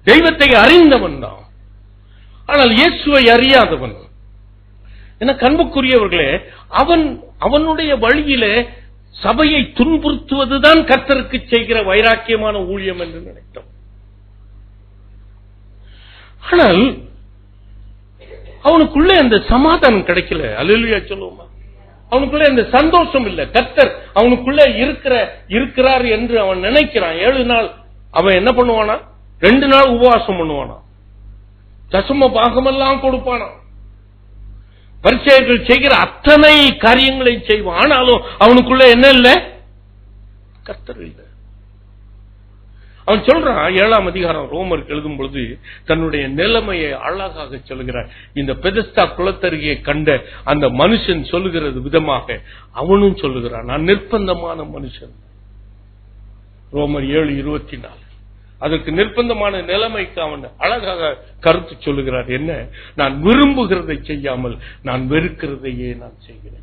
தெய்வத்தை அறிந்தவன் தான். ஆனால் இயேசுவை அறியாதவன். என கண்புக்குரியவர்களே, அவனுடைய வழியிலே சபையை துன்புறுத்துவதுதான் கர்த்தருக்கு செய்கிற வைராக்கியமான ஊழியம் என்று நினைத்தோம். ஆனால் அவனுக்குள்ளே அந்த சமாதானம் கிடைக்கல. அல்லேலூயா சொல்லுவோமா? அவனுக்குள்ளே அந்த சந்தோஷம் இல்லை. கர்த்தர் அவனுக்குள்ளே இருக்கிறார் என்று அவன் நினைக்கிறான். 7 நாள் அவன் என்ன பண்ணுவானா? 2 நாள் உபவாசம் பண்ணுவானா, தசம பாகமெல்லாம் கொடுப்பானா, பரிசேயர்கள் செய்கிற அத்தனை காரியங்களை செய்வான். ஆனாலும் அவனுக்குள்ள என்ன இல்லை? கர்த்தர் இல்லை. அவன் சொல்றான், 7ஆம் அதிகாரம் ரோமருக்கு எழுதும் பொழுது தன்னுடைய நிலைமையை அழகாக சொல்கிறார். இந்த பெதஸ்தா குளத்தருகே கண்ட அந்த மனுஷன் சொல்லுகிறது விதமாக அவனும் சொல்லுகிறான், நான் நிர்பந்தமான மனுஷன். ரோமர் 7:24. அதற்கு நிர்பந்தமான நிலைமைக்கு அவன் அழகாக கருத்து சொல்லுகிறார். என்ன? நான் விரும்புகிறதை செய்யாமல் நான் வெறுக்கிறதையே நான் செய்கிறேன்.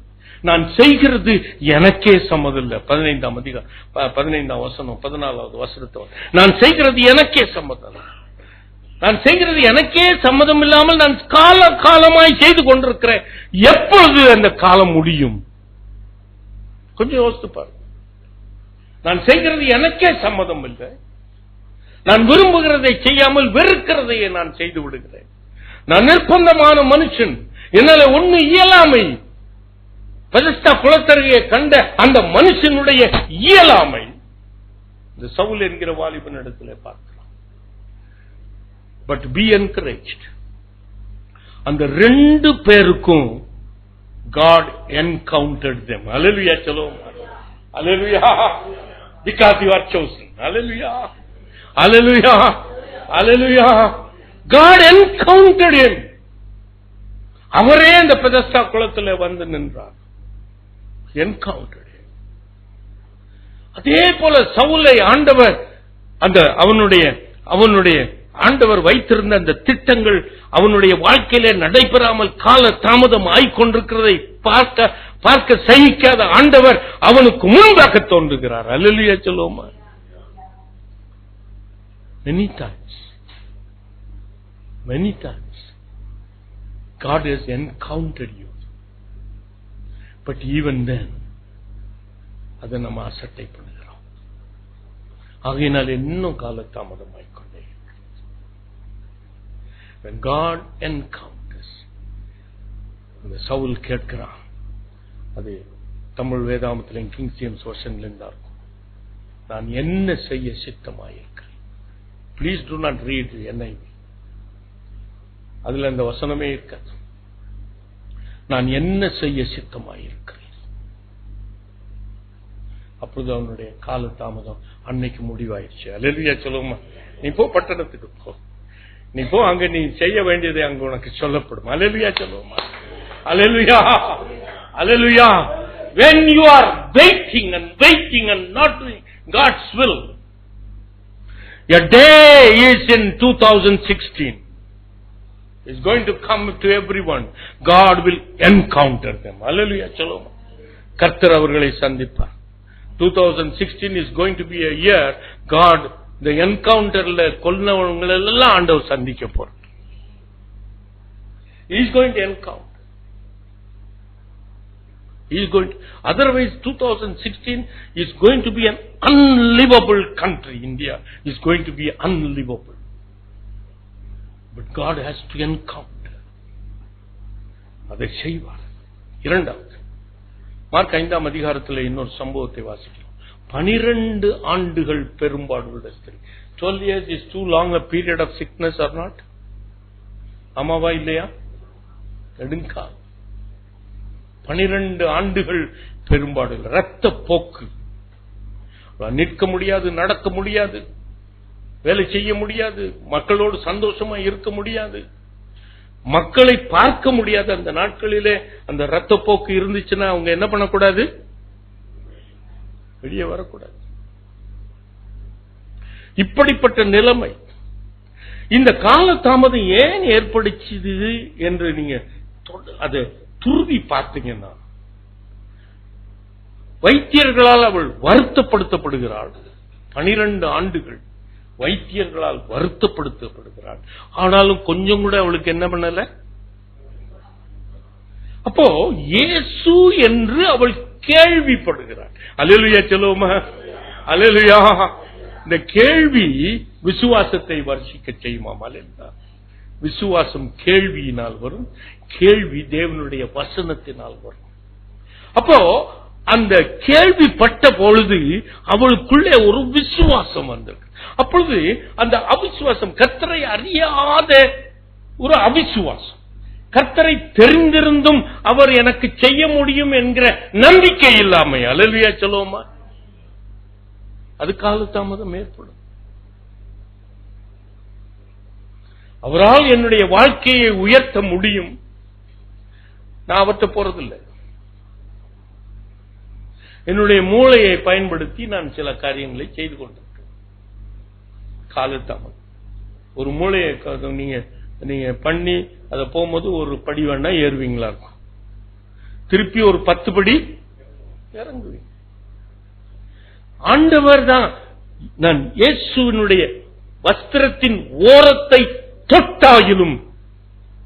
நான் செய்கிறது எனக்கே சம்மதில்லை. 15ஆம் அதிகாரம் 15ஆம் வசனம் 14வது வசனத்தை, நான் செய்கிறது எனக்கே சம்மதம். நான் செய்கிறது எனக்கே சம்மதம் இல்லாமல் நான் காலமாய் செய்து கொண்டிருக்கிறேன். எப்பொழுது அந்த காலம் முடியும்? கொஞ்சம் யோசித்து பாருங்க. நான் செய்கிறது எனக்கே சம்மதம் இல்லை, நான் விரும்புகிறதை செய்யாமல் வெறுக்கிறதையே நான் செய்து விடுகிறேன். நான் நிர்பந்தமான மனுஷன், என்னால ஒண்ணு இயலாமை. பெதஸ்தா குளத்தருகே கண்ட அந்த மனுஷனுடைய இயலாமை இந்த சவுல் என்கிற வாலிபன் இடத்துல பார்க்கலாம். But be encouraged. அந்த 2 பேருக்கும் God encountered them. Hallelujah. Shalom. Hallelujah. Because you are chosen. Hallelujah. Hallelujah. Hallelujah. God encountered him. அவரே அந்த பெதஸ்தா குளத்தில் வந்து நின்றார். Encountered him. அதே போல சவுலை ஆண்டவர் அவனுடைய ஆண்டவர் வைத்திருந்த அந்த திட்டங்கள் அவனுடைய வாழ்க்கையிலே நடைபெறாமல் கால தாமதம் ஆய்கொண்டிருக்கிறதை பார்க்க சகிக்காத ஆண்டவர் அவனுக்கு முன்பாக தோன்றுகிறார். அல்லேலூயா சொல்லுவோமா? Many times God has encountered you, but even then அதை நம்ம அசட்டை பண்ணுகிறோம். ஆகையினால் இன்னும் காலதாமதம் ஆய்கொண்டே. When God encounters, இந்த சவுல் கேட்கிறான். அது தமிழ் வேதாமத்திலும் கிங் ஜேம்ஸ் வெர்ஷன்ல இருக்கும். நான் என்ன செய்ய சித்தமாயிருக்கிறேன். Please do not read NIV. அதுல அந்த வசனமே இருக்காது. நான் என்ன செய்ய சித்தமாயிருக்கிறேன். அப்பொழுது அவனுடைய கால தாமதம் அன்னைக்கு முடிவாயிடுச்சு. அல்லேலூயா சொல்லுமா? நீ போ, பட்டணத்துக்கு போ, நீ போ, அங்க நீ செய்ய வேண்டியது அங்க உனக்கு சொல்லப்படும். அல்லேலூயா சொல்லுமா? அல்லேலூயா, அல்லேலூயா. When you are waiting and not doing God's will, a day is in 2016 is going to come to everyone. God will encounter them. Hallelujah. Shalom. கர்த்தர் அவர்களை சந்திப்பார். 2016 is going to be a year God the encounterல கொல்லவங்களை எல்லாம் ஆண்டவர் சந்திக்க போறார். He is going to encounter. He is going to, otherwise 2016 is going to be an unlivable country. India is going to be unlivable. But God has to encounter. அதை செய்வார். 2வது mark 5ஆம் அதிகாரத்தில் இன்னொரு சம்பவத்தை வாசிக்கிறோம். 12 ஆண்டுகள் பெரும்பாடுள்ள ஸ்திரீ, 12 years is too long a period of sickness or not? ஆமாவா இல்லையா? நெடுங்கா 12 ஆண்டுகள் பெரும்பாடு, ரத்த போக்கு, நிற்க முடியாது, நடக்க முடியாது, வேலை செய்ய முடியாது, மக்களோடு சந்தோஷமா இருக்க முடியாது, மக்களை பார்க்க முடியாது. அந்த நாட்களிலே அந்த ரத்த போக்கு இருந்துச்சுன்னா அவங்க என்ன பண்ணக்கூடாது? வெளியே வரக்கூடாது. இப்படிப்பட்ட நிலைமை. இந்த காலதாமதம் ஏன் ஏற்படுச்சது என்று நீங்க அதை துருவி பார்த்தீங்கன்னா, வைத்தியர்களால் அவள் வருத்தப்படுத்தப்படுகிறாள். 12 ஆண்டுகள் வைத்தியர்களால் வருத்தப்படுத்தப்படுகிறாள். ஆனாலும் கொஞ்சம் கூட அவளுக்கு என்ன பண்ணல. அப்போ இயேசு என்று அவள் கேள்விப்படுகிறாள். அல்லேலூயா சொல்லுவோமா? அல்லேலூயா. இந்த கேள்வி விசுவாசத்தை வர்ஷிக்க செய்யுமாம். அல்லேலூயா. விசுவாசம் கேள்வியினால் வரும், கேள்வி தேவனுடைய வசனத்தினால் வரும். அப்போ அந்த கேள்விப்பட்ட பொழுது அவளுக்குள்ளே ஒரு விசுவாசம் வந்திருக்கு. அப்பொழுது அந்த அவிசுவாசம், கர்த்தரை அறியாத ஒரு அவிசுவாசம், கர்த்தரை தெரிந்திருந்தும் அவர் எனக்கு செய்ய முடியும் என்கிற நம்பிக்கை இல்லாமை. அல்லேலூயா சொல்லுவோமா? அது காலதாமதம் ஏற்படும். அவரால் என்னுடைய வாழ்க்கையை உயர்த்த முடியும், நான் அவற்றை போறதில்லை. என்னுடைய மூளையை பயன்படுத்தி நான் சில காரியங்களை செய்து கொண்டிருக்கேன். காலத்தாமதம். ஒரு மூளையை நீங்க பண்ணி அதை போகும்போது ஒரு படி வேணா ஏறுவீங்களா இருக்கும், திருப்பி ஒரு 10 படி இறங்குவீங்க. ஆண்டவர் தான், நான் இயேசுவினுடைய வஸ்திரத்தின் ஓரத்தை தொட்டாயிலும்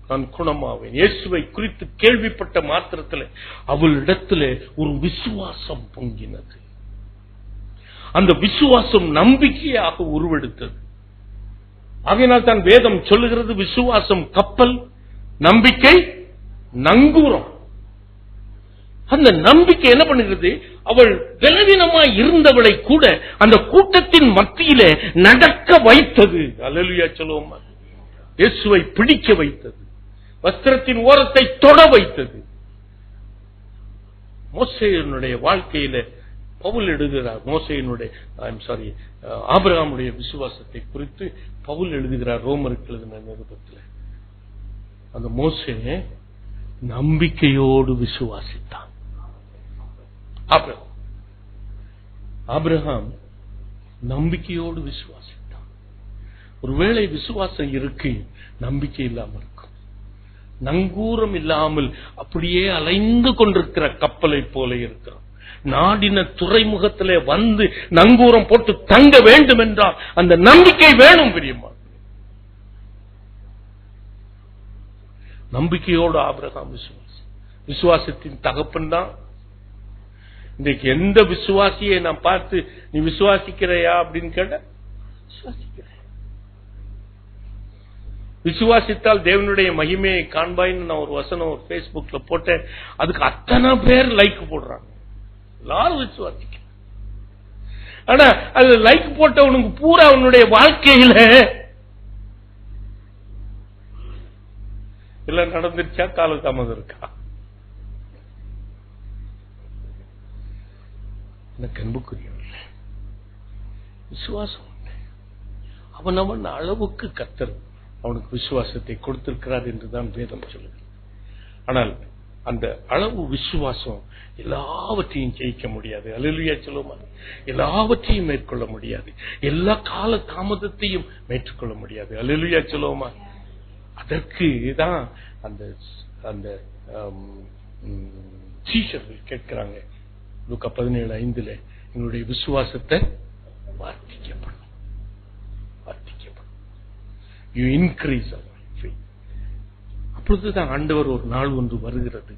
நான் குணமாவேன். இயேசுவை குறித்து கேள்விப்பட்ட மாத்திரத்தில் அவளிடத்தில் ஒரு விசுவாசம் பொங்கினது. அந்த விசுவாசம் நம்பிக்கையாக உருவெடுத்தது. ஆகையினால் தான் வேதம் சொல்லுகிறது, விசுவாசம் கப்பல், நம்பிக்கை நங்கூரம். அந்த நம்பிக்கை என்ன பண்ணுகிறது? அவள் பலவீனமாய் இருந்தவளை கூட அந்த கூட்டத்தின் மத்தியிலே நடக்க வைத்தது. அல்லேலூயா சொல்லுவோமா? இயேசுவை பிடிக்க வைத்தது, வஸ்திரத்தின் ஓரத்தை தொட வைத்தது. மோசேயினுடைய வாழ்க்கையில பவுல் எழுதுகிறார். ஆபிரகாமுடைய விசுவாசத்தை குறித்து பவுல் எழுதுகிறார் ரோமருக்கு எழுதின நிருபத்தில். அந்த மோசே நம்பிக்கையோடு விசுவாசித்தான். ஆபிரகாம் நம்பிக்கையோடு விசுவாசித்தான். ஒருவேளை விசுவாசம் இருக்கு, நம்பிக்கை இல்லாமல் இருக்கும். நங்கூரம் இல்லாமல் அப்படியே அலைந்து கொண்டிருக்கிற கப்பலை போல இருக்கிறோம். நாடின துறைமுகத்திலே வந்து நங்கூரம் போட்டு தங்க வேண்டும் என்றால் அந்த நம்பிக்கை வேணும். பிரியமா, நம்பிக்கையோடு ஆபிரகாம் விசுவாசத்தின் தகப்பன் தான். இன்றைக்கு எந்த விசுவாசியை நான் பார்த்து நீ விசுவாசிக்கிறையா அப்படின்னு கேட்ட, விசுவாசிக்கிறேன். விசுவாசித்தால் தேவனுடைய மகிமையை காண்பாயின்னு நான் ஒரு வசனம் ஒரு பேஸ்புக்ல போட்டேன். அதுக்கு அத்தனை பேர் லைக் போடுறாங்க. எல்லாரும் விசுவாசிக்க. ஆனா அது லைக் போட்டவனுக்கு பூரா அவனுடைய வாழ்க்கையில எல்லாம் நடந்துருச்சா, காலதாமதம் இருக்கா? எனக்கு அன்புக்குரியவர்களே, விசுவாசம் அவன் அளவுக்கு கர்த்தர் அவனுக்கு விசுவாசத்தை கொடுத்திருக்கிறார் என்றுதான் வேதம் சொல்லுது. ஆனால் அந்த அளவு விசுவாசம் எல்லாவற்றையும் ஜெயிக்க முடியாது. அல்லேலூயா சொல்லுமா? எல்லாவற்றையும் மேற்கொள்ள முடியாது, எல்லா கால தாமதத்தையும் மேற்கொள்ள முடியாது. அல்லேலூயா சொல்லுமா? அதற்கு தான் அந்த அந்த சீஷர்கள் கேட்கிறாங்க லூக்கா 17:5, என்னுடைய விசுவாசத்தை வர்த்திக்கப்படும். You increase our faith. அப்பொழுதுதான் ஆண்டவர் ஒரு நாள் ஒன்று வருகிறது.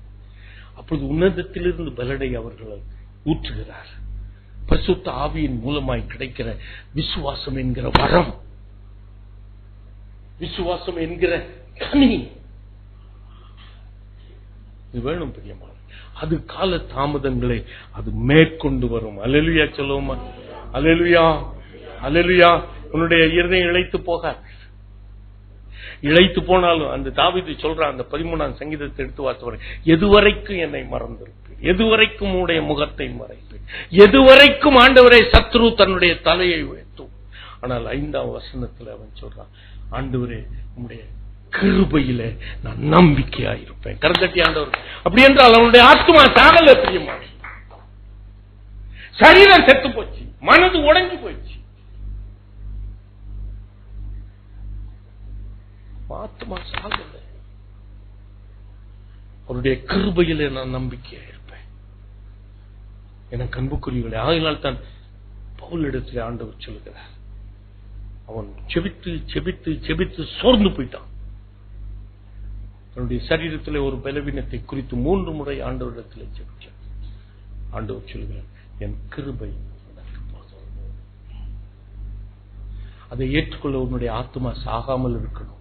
அப்பொழுது உன்னதத்திலிருந்து பலனை அவர்கள் ஊற்றுகிறார். பரிசுத்த ஆவியின் மூலமாய் கிடைக்கிற விசுவாசம் என்கிற வரம், விசுவாசம் என்கிற கனி இது வேணும் பிரியமான. அது கால தாமதங்களை அது மேற்கொண்டு வரும். அல்லேலூயா சொல்லுவோமா? அல்லேலூயா, அல்லேலூயா. உன்னுடைய இருதயம் இழைத்து போகாது. இழைத்து போனாலும் அந்த தாவீது சொல்றான், அந்த 13ஆம் சங்கீதத்தை எடுத்து வாசிப்பாரு, எதுவரைக்கும் என்னை மறந்திருப்பேன், எதுவரைக்கும் உன்னுடைய முகத்தை மறைப்பேன், எதுவரைக்கும் ஆண்டவரை சத்ரு தன்னுடைய தலையை உயர்த்தும். ஆனால் 5ஆம் வசனத்தில் அவன் சொல்றான், ஆண்டவரே உம்முடைய கிருபையில நான் நம்பிக்கையாயிருப்பேன். கரந்தட்டி ஆண்டவர். அப்படி என்றால் அவனுடைய ஆத்மா சாகல பிரியமா, சரீரம் செத்து போச்சு, மனது உடைஞ்சு போச்சு, ஆத்மா சாகல. அவருடைய கிருபையில நான் நம்பிக்கையா இருப்பேன். எனக்கு அன்புக்குரியவர்களே, ஆகையினால் தான் பவுலிடத்தில் ஆண்டவர் சொல்லுகிறார், அவன் செபித்து செபித்து செபித்து சோர்ந்து போயிட்டான். தன்னுடைய சரீரத்தில் ஒரு பலவீனத்தை குறித்து 3 முறை ஆண்டவரிடத்தில் ஜெபிச்சான். ஆண்டவர் சொல்லுகிறார், என் கிருபை அதை ஏற்றுக்கொள்ள உன்னுடைய ஆத்மா சாகாமல் இருக்கணும்.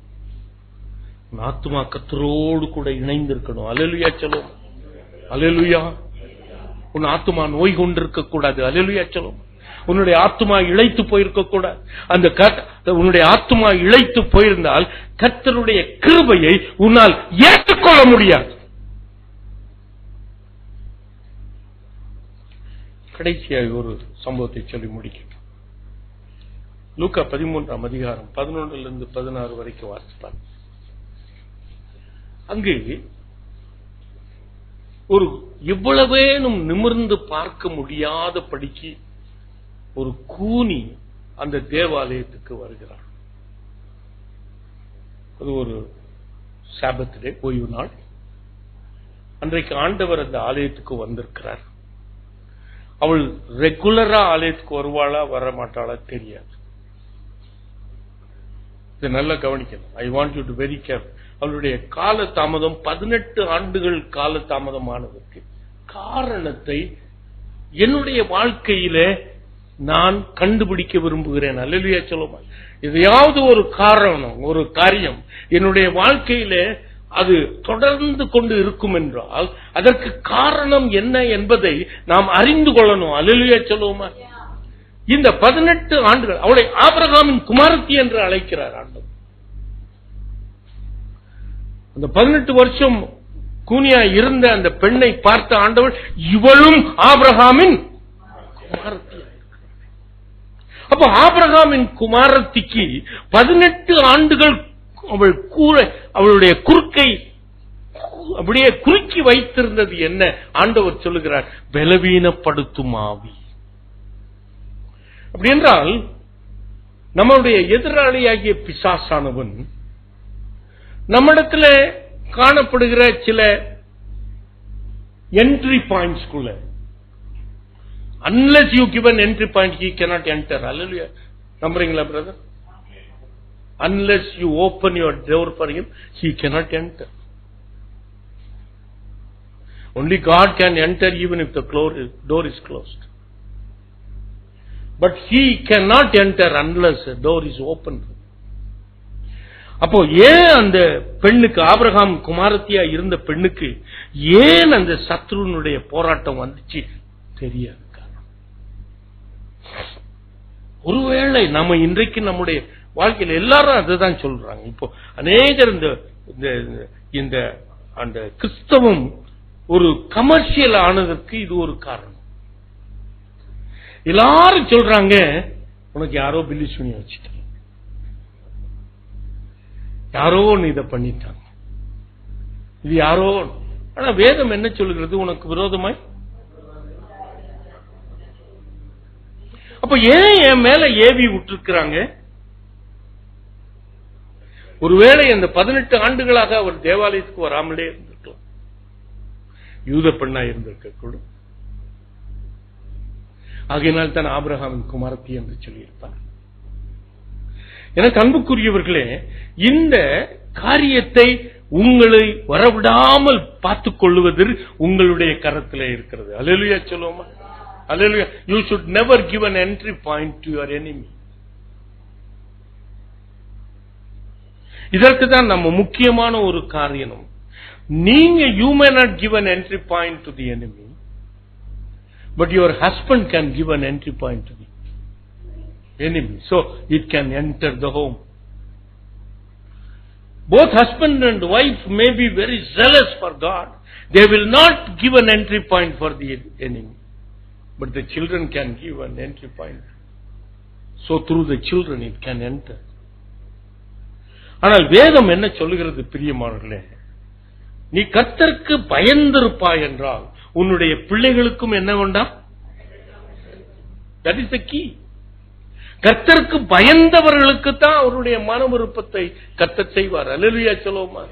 உன் ஆத்மா கர்த்தரோடு கூட இணைந்து இருக்கணும். அல்லேலூயா சொல்லுவோம். அல்லேலூயா. உன் ஆத்மா நோய் கொண்டிருக்க கூடாது. அல்லேலூயா சொல்லுவோம். உன்னுடைய ஆத்மா இழைத்து போயிருக்க கூடாது. அந்த உன்னுடைய ஆத்மா இழைத்து போயிருந்தால் கர்த்தருடைய கிருபையை உன்னால் ஏற்றுக்கொள்ள முடியாது. கடைசியாக ஒரு சம்பவத்தை சொல்லி முடிக்கிறேன். லூக்கா 13ஆம் அதிகாரம் 11 to 16 வரைக்கும் வாசிப்பார். அங்கு ஒரு எவ்வளவேனும் நிமிர்ந்து பார்க்க முடியாத படிக்கு ஒரு கூனி அந்த தேவாலயத்துக்கு வருகிறார். அது ஒரு சாபத் டே, ஓய்வு நாள். அன்றைக்கு ஆண்டவர் அந்த ஆலயத்துக்கு வந்திருக்கிறார். அவள் ரெகுலரா ஆலயத்துக்கு வருவாளா வர மாட்டாளா தெரியாது. இதை நல்லா கவனிக்கணும். I want you to very careful. அவளுடைய கால தாமதம் 18 ஆண்டுகள் கால தாமதமானதற்கு காரணத்தை என்னுடைய வாழ்க்கையில நான் கண்டுபிடிக்க விரும்புகிறேன். அல்லேலூயா சொல்லுமா. எதையாவது ஒரு காரணம், ஒரு காரியம் என்னுடைய வாழ்க்கையில அது தொடர்ந்து கொண்டு இருக்கும் என்றால் அதற்கு காரணம் என்ன என்பதை நாம் அறிந்து கொள்ளணும். அல்லேலூயா சொல்லுவோமா. இந்த 18 ஆண்டுகள் அவளை ஆபிரகாமின் குமாரத்தி என்று அழைக்கிறார் ஆண்டவர். அந்த 18 வருஷம் கூனியா இருந்த அந்த பெண்ணை பார்த்த ஆண்டவர், இவளும் ஆபிரகாமின் குமாரத்தி. அப்ப ஆபிரகாமின் குமாரத்திக்கு 18 ஆண்டுகள் அவள் அவளுடைய குறுக்கை அப்படியே குறுக்கி வைத்திருந்தது என்ன? ஆண்டவர் சொல்லுகிறார், பலவீனப்படுத்தும் ஆவி. அப்படி என்றால் நம்முடைய எதிராளியாகிய பிசாசானவன் நம்மிடத்தில் காணப்படுகிற சில entry பாயிண்ட்ஸ்குள்ள, unless you give an entry point, he cannot enter. Hallelujah. நம்புறீங்களா brother? Unless you open your door for him, he cannot enter. Only God can enter even if the door is closed. But he cannot enter unless the door is opened. அப்போ ஏன் அந்த பெண்ணுக்கு, Abraham குமாரத்தியா இருந்த பெண்ணுக்கு ஏன் அந்த சத்ருனுடைய போராட்டம் வந்துச்சு தெரியாது. ஒருவேளை நம்ம இன்றைக்கு நம்முடைய வாழ்க்கையில் எல்லாரும் அதுதான் சொல்றாங்க. இப்போ அநேகர் இந்த அந்த கிறிஸ்தவம் ஒரு கமர்ஷியல் ஆனதற்கு இது ஒரு காரணம். எல்லாரும் சொல்றாங்க, உனக்கு யாரோ பில்லி சுனி வச்சுட்டாங்க, யாரோ ஒன்னு இதை பண்ணிட்டாங்க, இது யாரோ. ஆனா வேதம் என்ன சொல்லுகிறது? உனக்கு விரோதமாய். அப்ப ஏன் என் மேல ஏவி விட்டுருக்கிறாங்க? ஒருவேளை அந்த 18 ஆண்டுகளாக அவர் தேவாலயத்துக்கு வராமலே இருந்திருக்கலாம், யூத பெண்ணா இருந்திருக்க கூட. ஆகையினால் தான் ஆபிரகாமின் குமாரத்தி என்று சொல்லியிருப்பார். எனக்கு அன்புக்குரியவர்களே, இந்த காரியத்தை உங்களை வரவிடாமல் பார்த்துக் கொள்வது உங்களுடைய கரத்திலே இருக்கிறது. அல்லேலூயா சொல்லுவோமா. அல்லேலூயா. You should never give an entry point to your enemy. இதற்கு தான் நம்ம முக்கியமான ஒரு காரியம். நீங்க you may not give an entry point to the enemy, but your husband can give an entry point to the enemy, so it can enter the home. Both husband and wife may be very zealous for God. They will not give an entry point for the enemy. But the children can give an entry point. So through the children it can enter. ஆனால் வேதம் என்ன சொல்லுகிறது பிரியமானவர்களே, நீ கர்த்தருக்கு பயந்திருப்பாய் என்றால் உன்னுடைய பிள்ளைகளுக்கும் என்ன வேண்டாம்? That is the key. கர்த்தருக்கு பயந்தவர்களுக்கு தான் அவருடைய மன விருப்பத்தை கர்த்தர் செய்வார். அல்லேலூயா சொல்லுவோமா?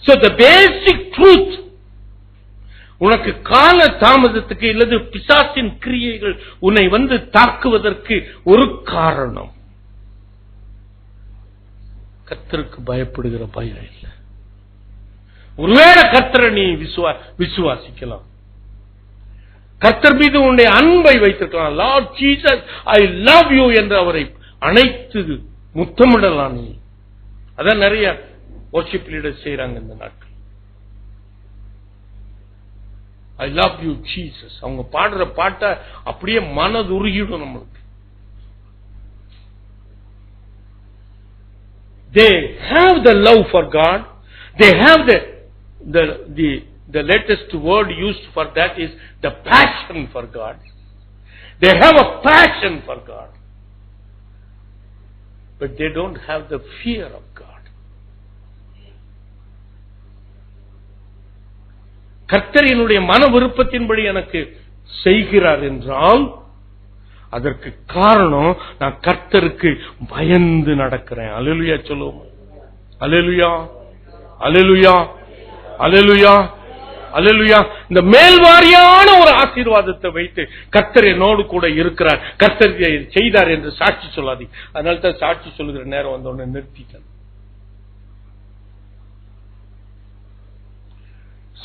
So the basic truth, உனக்கு கால தாமதத்துக்கு இல்லது பிசாசின் கிரியைகள் உன்னை வந்து தாக்குவதற்கு ஒரு காரணம், கர்த்தருக்கு பயப்படுகிற பயம் இல்லை. ஒருவேளை கர்த்தரை நீ விசுவாசிக்கலாம், கர்த்தர் மீது உன்னுடைய அன்பை வைத்திருக்கலாம். Lord Jesus I love you என்று அவரை அனைத்து முத்தமிடலாம். நீ அதான் நிறைய வொர்ஷிப் லீடர்ஸ் செய்யறாங்க இந்த நாட்கள். ஐ லவ் யூ ஜீசஸ், அவங்க பாடுற பாட்டை அப்படியே மனதுருகிடும் நம்மளுக்கு. They have the love for God. They have the latest word used for that is the passion for God. They have a passion for God. But they don't have the fear of God. கர்த்தரினுடைய மன விருப்பத்தின்படி எனக்கு செய்கிறார் என்றால் அதற்கு காரணம் நான் கர்த்தருக்கு பயந்து நடக்கிறேன். அல்லேலூயா சொல்லுவோம். அல்லேலூயா, அல்லேலூயா, அல்லேலூயா, அல்லேலூயா. இந்த மேல்வாரியான ஒரு ஆசீர்வாதத்தை வைத்து கர்த்தர் என்னோடு கூட இருக்கிறார், கர்த்தர் செய்தார் என்று சாட்சி சொல்லாதீங்க. அதனால தான் சாட்சி சொல்லுகிற நேரம் வந்தோடனே நிறுத்திட்டேன்.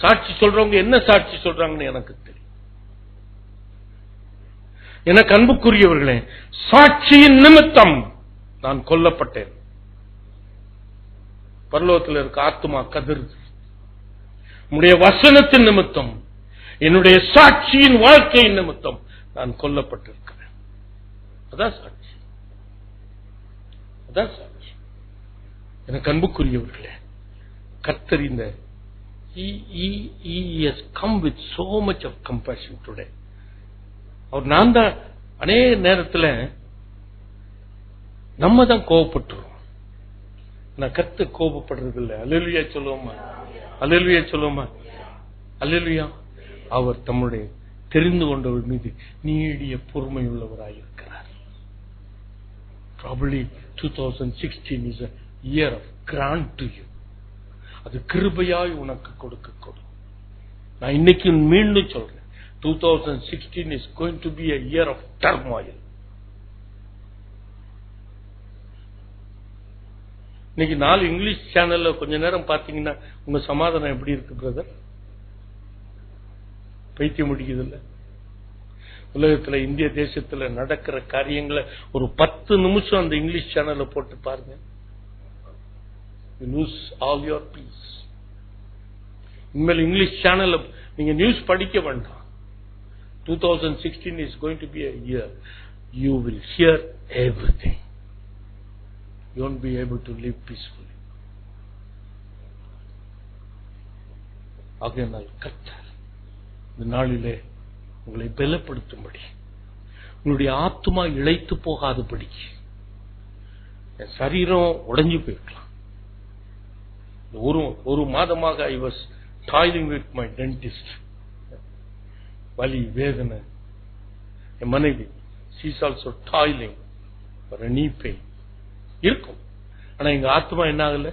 சாட்சி சொல்றவங்க என்ன சாட்சி சொல்றாங்கன்னு எனக்கு தெரியும். எனக்கு அன்புக்குரியவர்களே, சாட்சியின் நிமித்தம் நான் கொல்லப்பட்டேன். பரலோகத்தில் இருக்க ஆத்துமா கதிர்து. உம்முடைய வசனத்தின் நிமித்தம், என்னுடைய சாட்சியின் வாழ்க்கையின் நிமித்தம் நான் கொல்லப்பட்டிருக்கிறேன். அதான் சாட்சி, அதான் சாட்சி. எனக்கு அன்புக்குரியவர்களே, கர்த்தர் இந்த he has come with so much of compassion today. அவர் நான் தான் அநேக நேரத்தில் நம்ம தான் கோபப்பட்டுருவோம். நான் கர்த்தர் கோபப்படுறது இல்லை. அல்லேலூயா சொல்லுவோமா? அல்லேலூயா சொல்லுவோமா? அல்லேலூயா. அவர் தம்முடைய தெரிந்து கொண்டவர் மீது நீடிய பொறுமை உள்ளவராயிருக்கிறார். Probably 2016 is a year of grant to you. அது கிருபையாய் உனக்கு கொடுக்க. நான் இன்னைக்கு மீண்டும் சொல்றேன், 2016 is going to be a year of turmoil. இன்னைக்கு 4 இங்கிலீஷ் சேனல்ல கொஞ்ச நேரம் பாத்தீங்கன்னா உங்க சமாதானம் எப்படி இருக்கு பிரதர்? பைத்தியம் முடிக்குது இல்ல? உலகத்துல இந்திய தேசத்துல நடக்கிற காரியங்களை ஒரு 10 நிமிஷம் அந்த இங்கிலீஷ் சேனல்ல போட்டு பாருங்க. You lose all your peace. இனிமேல் இங்கிலீஷ் சேனல்ல நீங்க நியூஸ் படிக்க வேண்டாம். 2016 is going to be a year you will hear everything. You won't be able to live peacefully. ஆகையால் கர்த்தர் இந்த நாளிலே உங்களை பலப்படுத்தும்படி, உங்களுடைய ஆத்துமா இளைத்து போகாதபடி, என் சரீரம் உடைஞ்சு போயிருக்கலாம். ஒரு மாதமாக I was toiling with my dentist. வலி வேதனை. என் மனைவி she is also toiling for a knee pain. இருக்கும். ஆனா எங்க ஆத்மா என்ன ஆகல?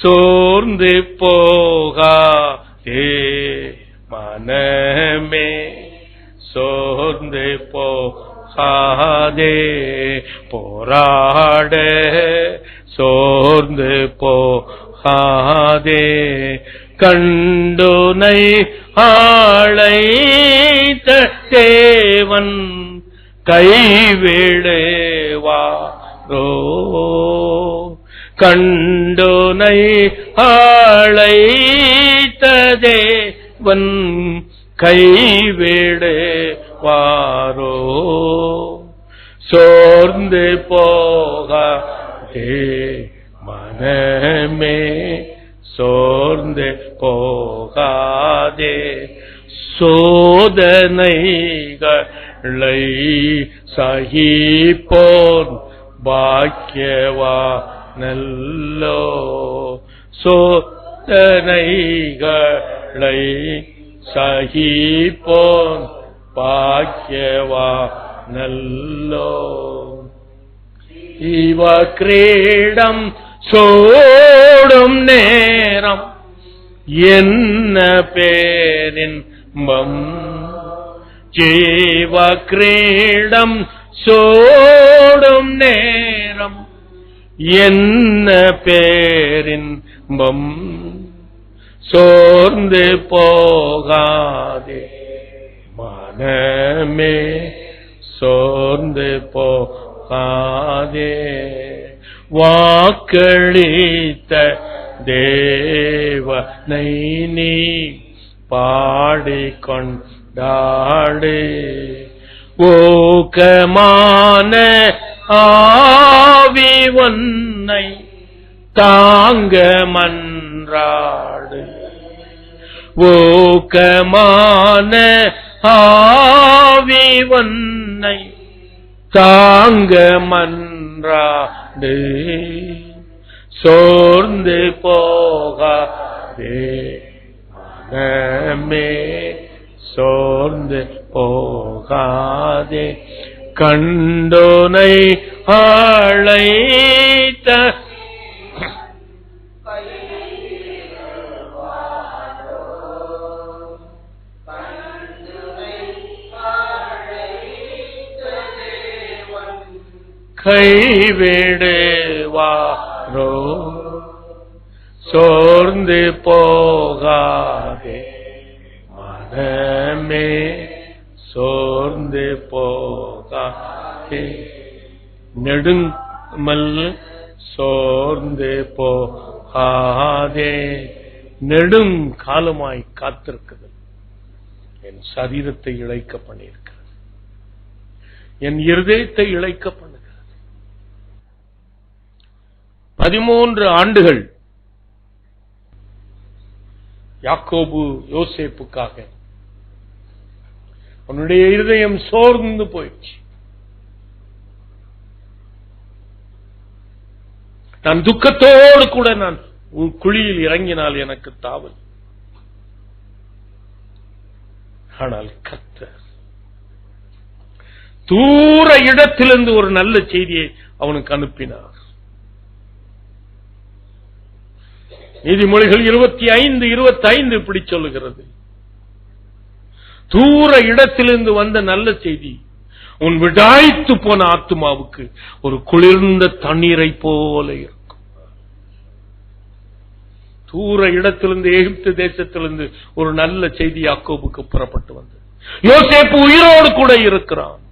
சோர்ந்து போகாதே மனமே, சோர்ந்து போகாதே, போராட சோர்ந்து போகாதே, கண்டுனை ஆளைத்த தேவன் கைவிடுவாரோ, கண்டுனை ஆளைத்த தேவன் கைவிடுவாரோ, சோர்ந்து போகாதே மனமே, சோர்ந்து போகாதே. சோதனைகளை சகிப்போன் பாக்கியவா நல்லோ. சோதனைகளை சகிப்போன் பாக்கியவா நல்லோ. இவ கிரீடம் சோடும் நேரம் என்ன பேரின்பம். ஜீவ கிரீடம் சோடும் நேரம் என்ன பேரின்பம். சோர்ந்து போகாதே மனமே, சோர்ந்து போகாதே. வாக்களித்த தேவனை நீ பாடிக்கொண்டாடு. ஊக்கமான ஆவி உன்னை தாங்க மன்றாடு. ஊக்கமான ஆவி உன்னை தாங்க மன்றாடு. சோர்ந்து போகாதே மனமே, சோர்ந்து போகாதே. கண்டோனை அழைத்த கைவிடுவாரோ. சோர்ந்து போகாதே மனமே, சோர்ந்து போகாதே. நெடுமல் சோர்ந்து போகாதே. நெடும் காலமாய் காத்திருக்குது. என் சரீரத்தை இழைக்க பண்ணியிருக்கிறது, என் இருதயத்தை இழைக்க பண்ணுகிறது. 13 ஆண்டுகள் யாக்கோபு யோசேப்புக்காக உன்னுடைய இருதயம் சோர்ந்து போயிடுச்சு. நான் துக்கத்தோடு கூட நான் உன் குழியில் இறங்கினால் எனக்கு தாவல். ஆனால் கர்த்தர் தூர இடத்திலிருந்து ஒரு நல்ல செய்தியை அவனுக்கு அனுப்பினார். நீதிமொழிகள் 25:25 இப்படி சொல்லுகிறது. தூர இடத்திலிருந்து வந்த நல்ல செய்தி உன் விடாய்த்து போன ஆத்துமாவுக்கு ஒரு குளிர்ந்த தண்ணீரை போல இருக்கும். தூர இடத்திலிருந்து, எகிப்து தேசத்திலிருந்து ஒரு நல்ல செய்தி யாக்கோபுக்கு புறப்பட்டு வந்தது. யோசேப்பு உயிரோடு கூட இருக்கிறான்.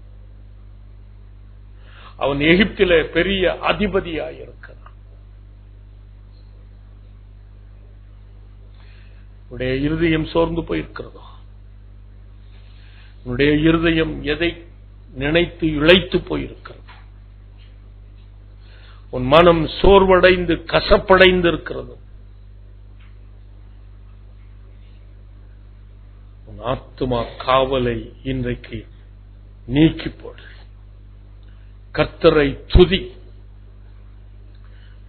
அவன் எகிப்திலே பெரிய அதிபதியாயிருக்கிறான். உன்னுடைய இருதயம் சோர்ந்து போயிருக்கிறதோ? உன்னுடைய இருதயம் எதை நினைத்து இழைத்து போயிருக்கிறது? உன் மனம் சோர்வடைந்து கசப்படைந்து இருக்கிறது. உன் ஆத்துமா காவலை இன்றைக்கு நீக்கி போடு. கர்த்தரை துதி.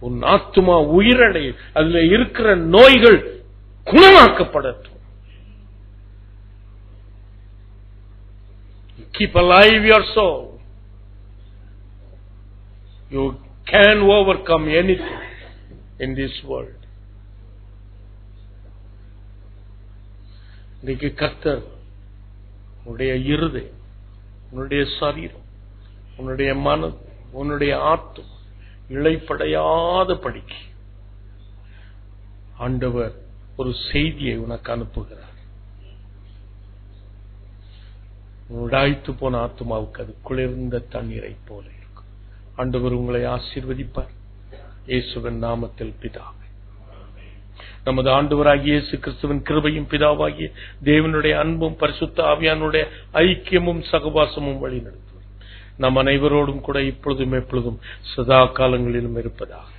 உன் ஆத்துமா உயிரடை. அதுல இருக்கிற நோய்கள் குணமாக்கப்படட்டும். Keep alive your soul. You can overcome anything in this world. இன்னைக்கு கர்த்தர் உன்னுடைய இருதயம், உன்னுடைய சரீரம், உன்னுடைய மனம், உன்னுடைய ஆத்தும் இளைப்படையாத படிக்கு ஆண்டவர் ஒரு செய்தியை உனக்கு அனுப்புகிறார். உடாய்த்து போன ஆத்துமாவுக்கு அது குளிர்ந்த தண்ணீரை போல இருக்கும். ஆண்டவர் உங்களை ஆசீர்வதிப்பார். இயேசுவின் நாமத்தில் பிதாவே. நமது ஆண்டவராகிய இயேசு கிறிஸ்துவின் கிருபையும் பிதாவாகிய தேவனுடைய அன்பும் பரிசுத்த ஆவியானுடைய ஐக்கியமும் சகவாசமும் வழி நடத்துவார் நம் அனைவரோடும் கூட இப்பொழுதும் எப்பொழுதும் சதா காலங்களிலும் இருப்பதாக.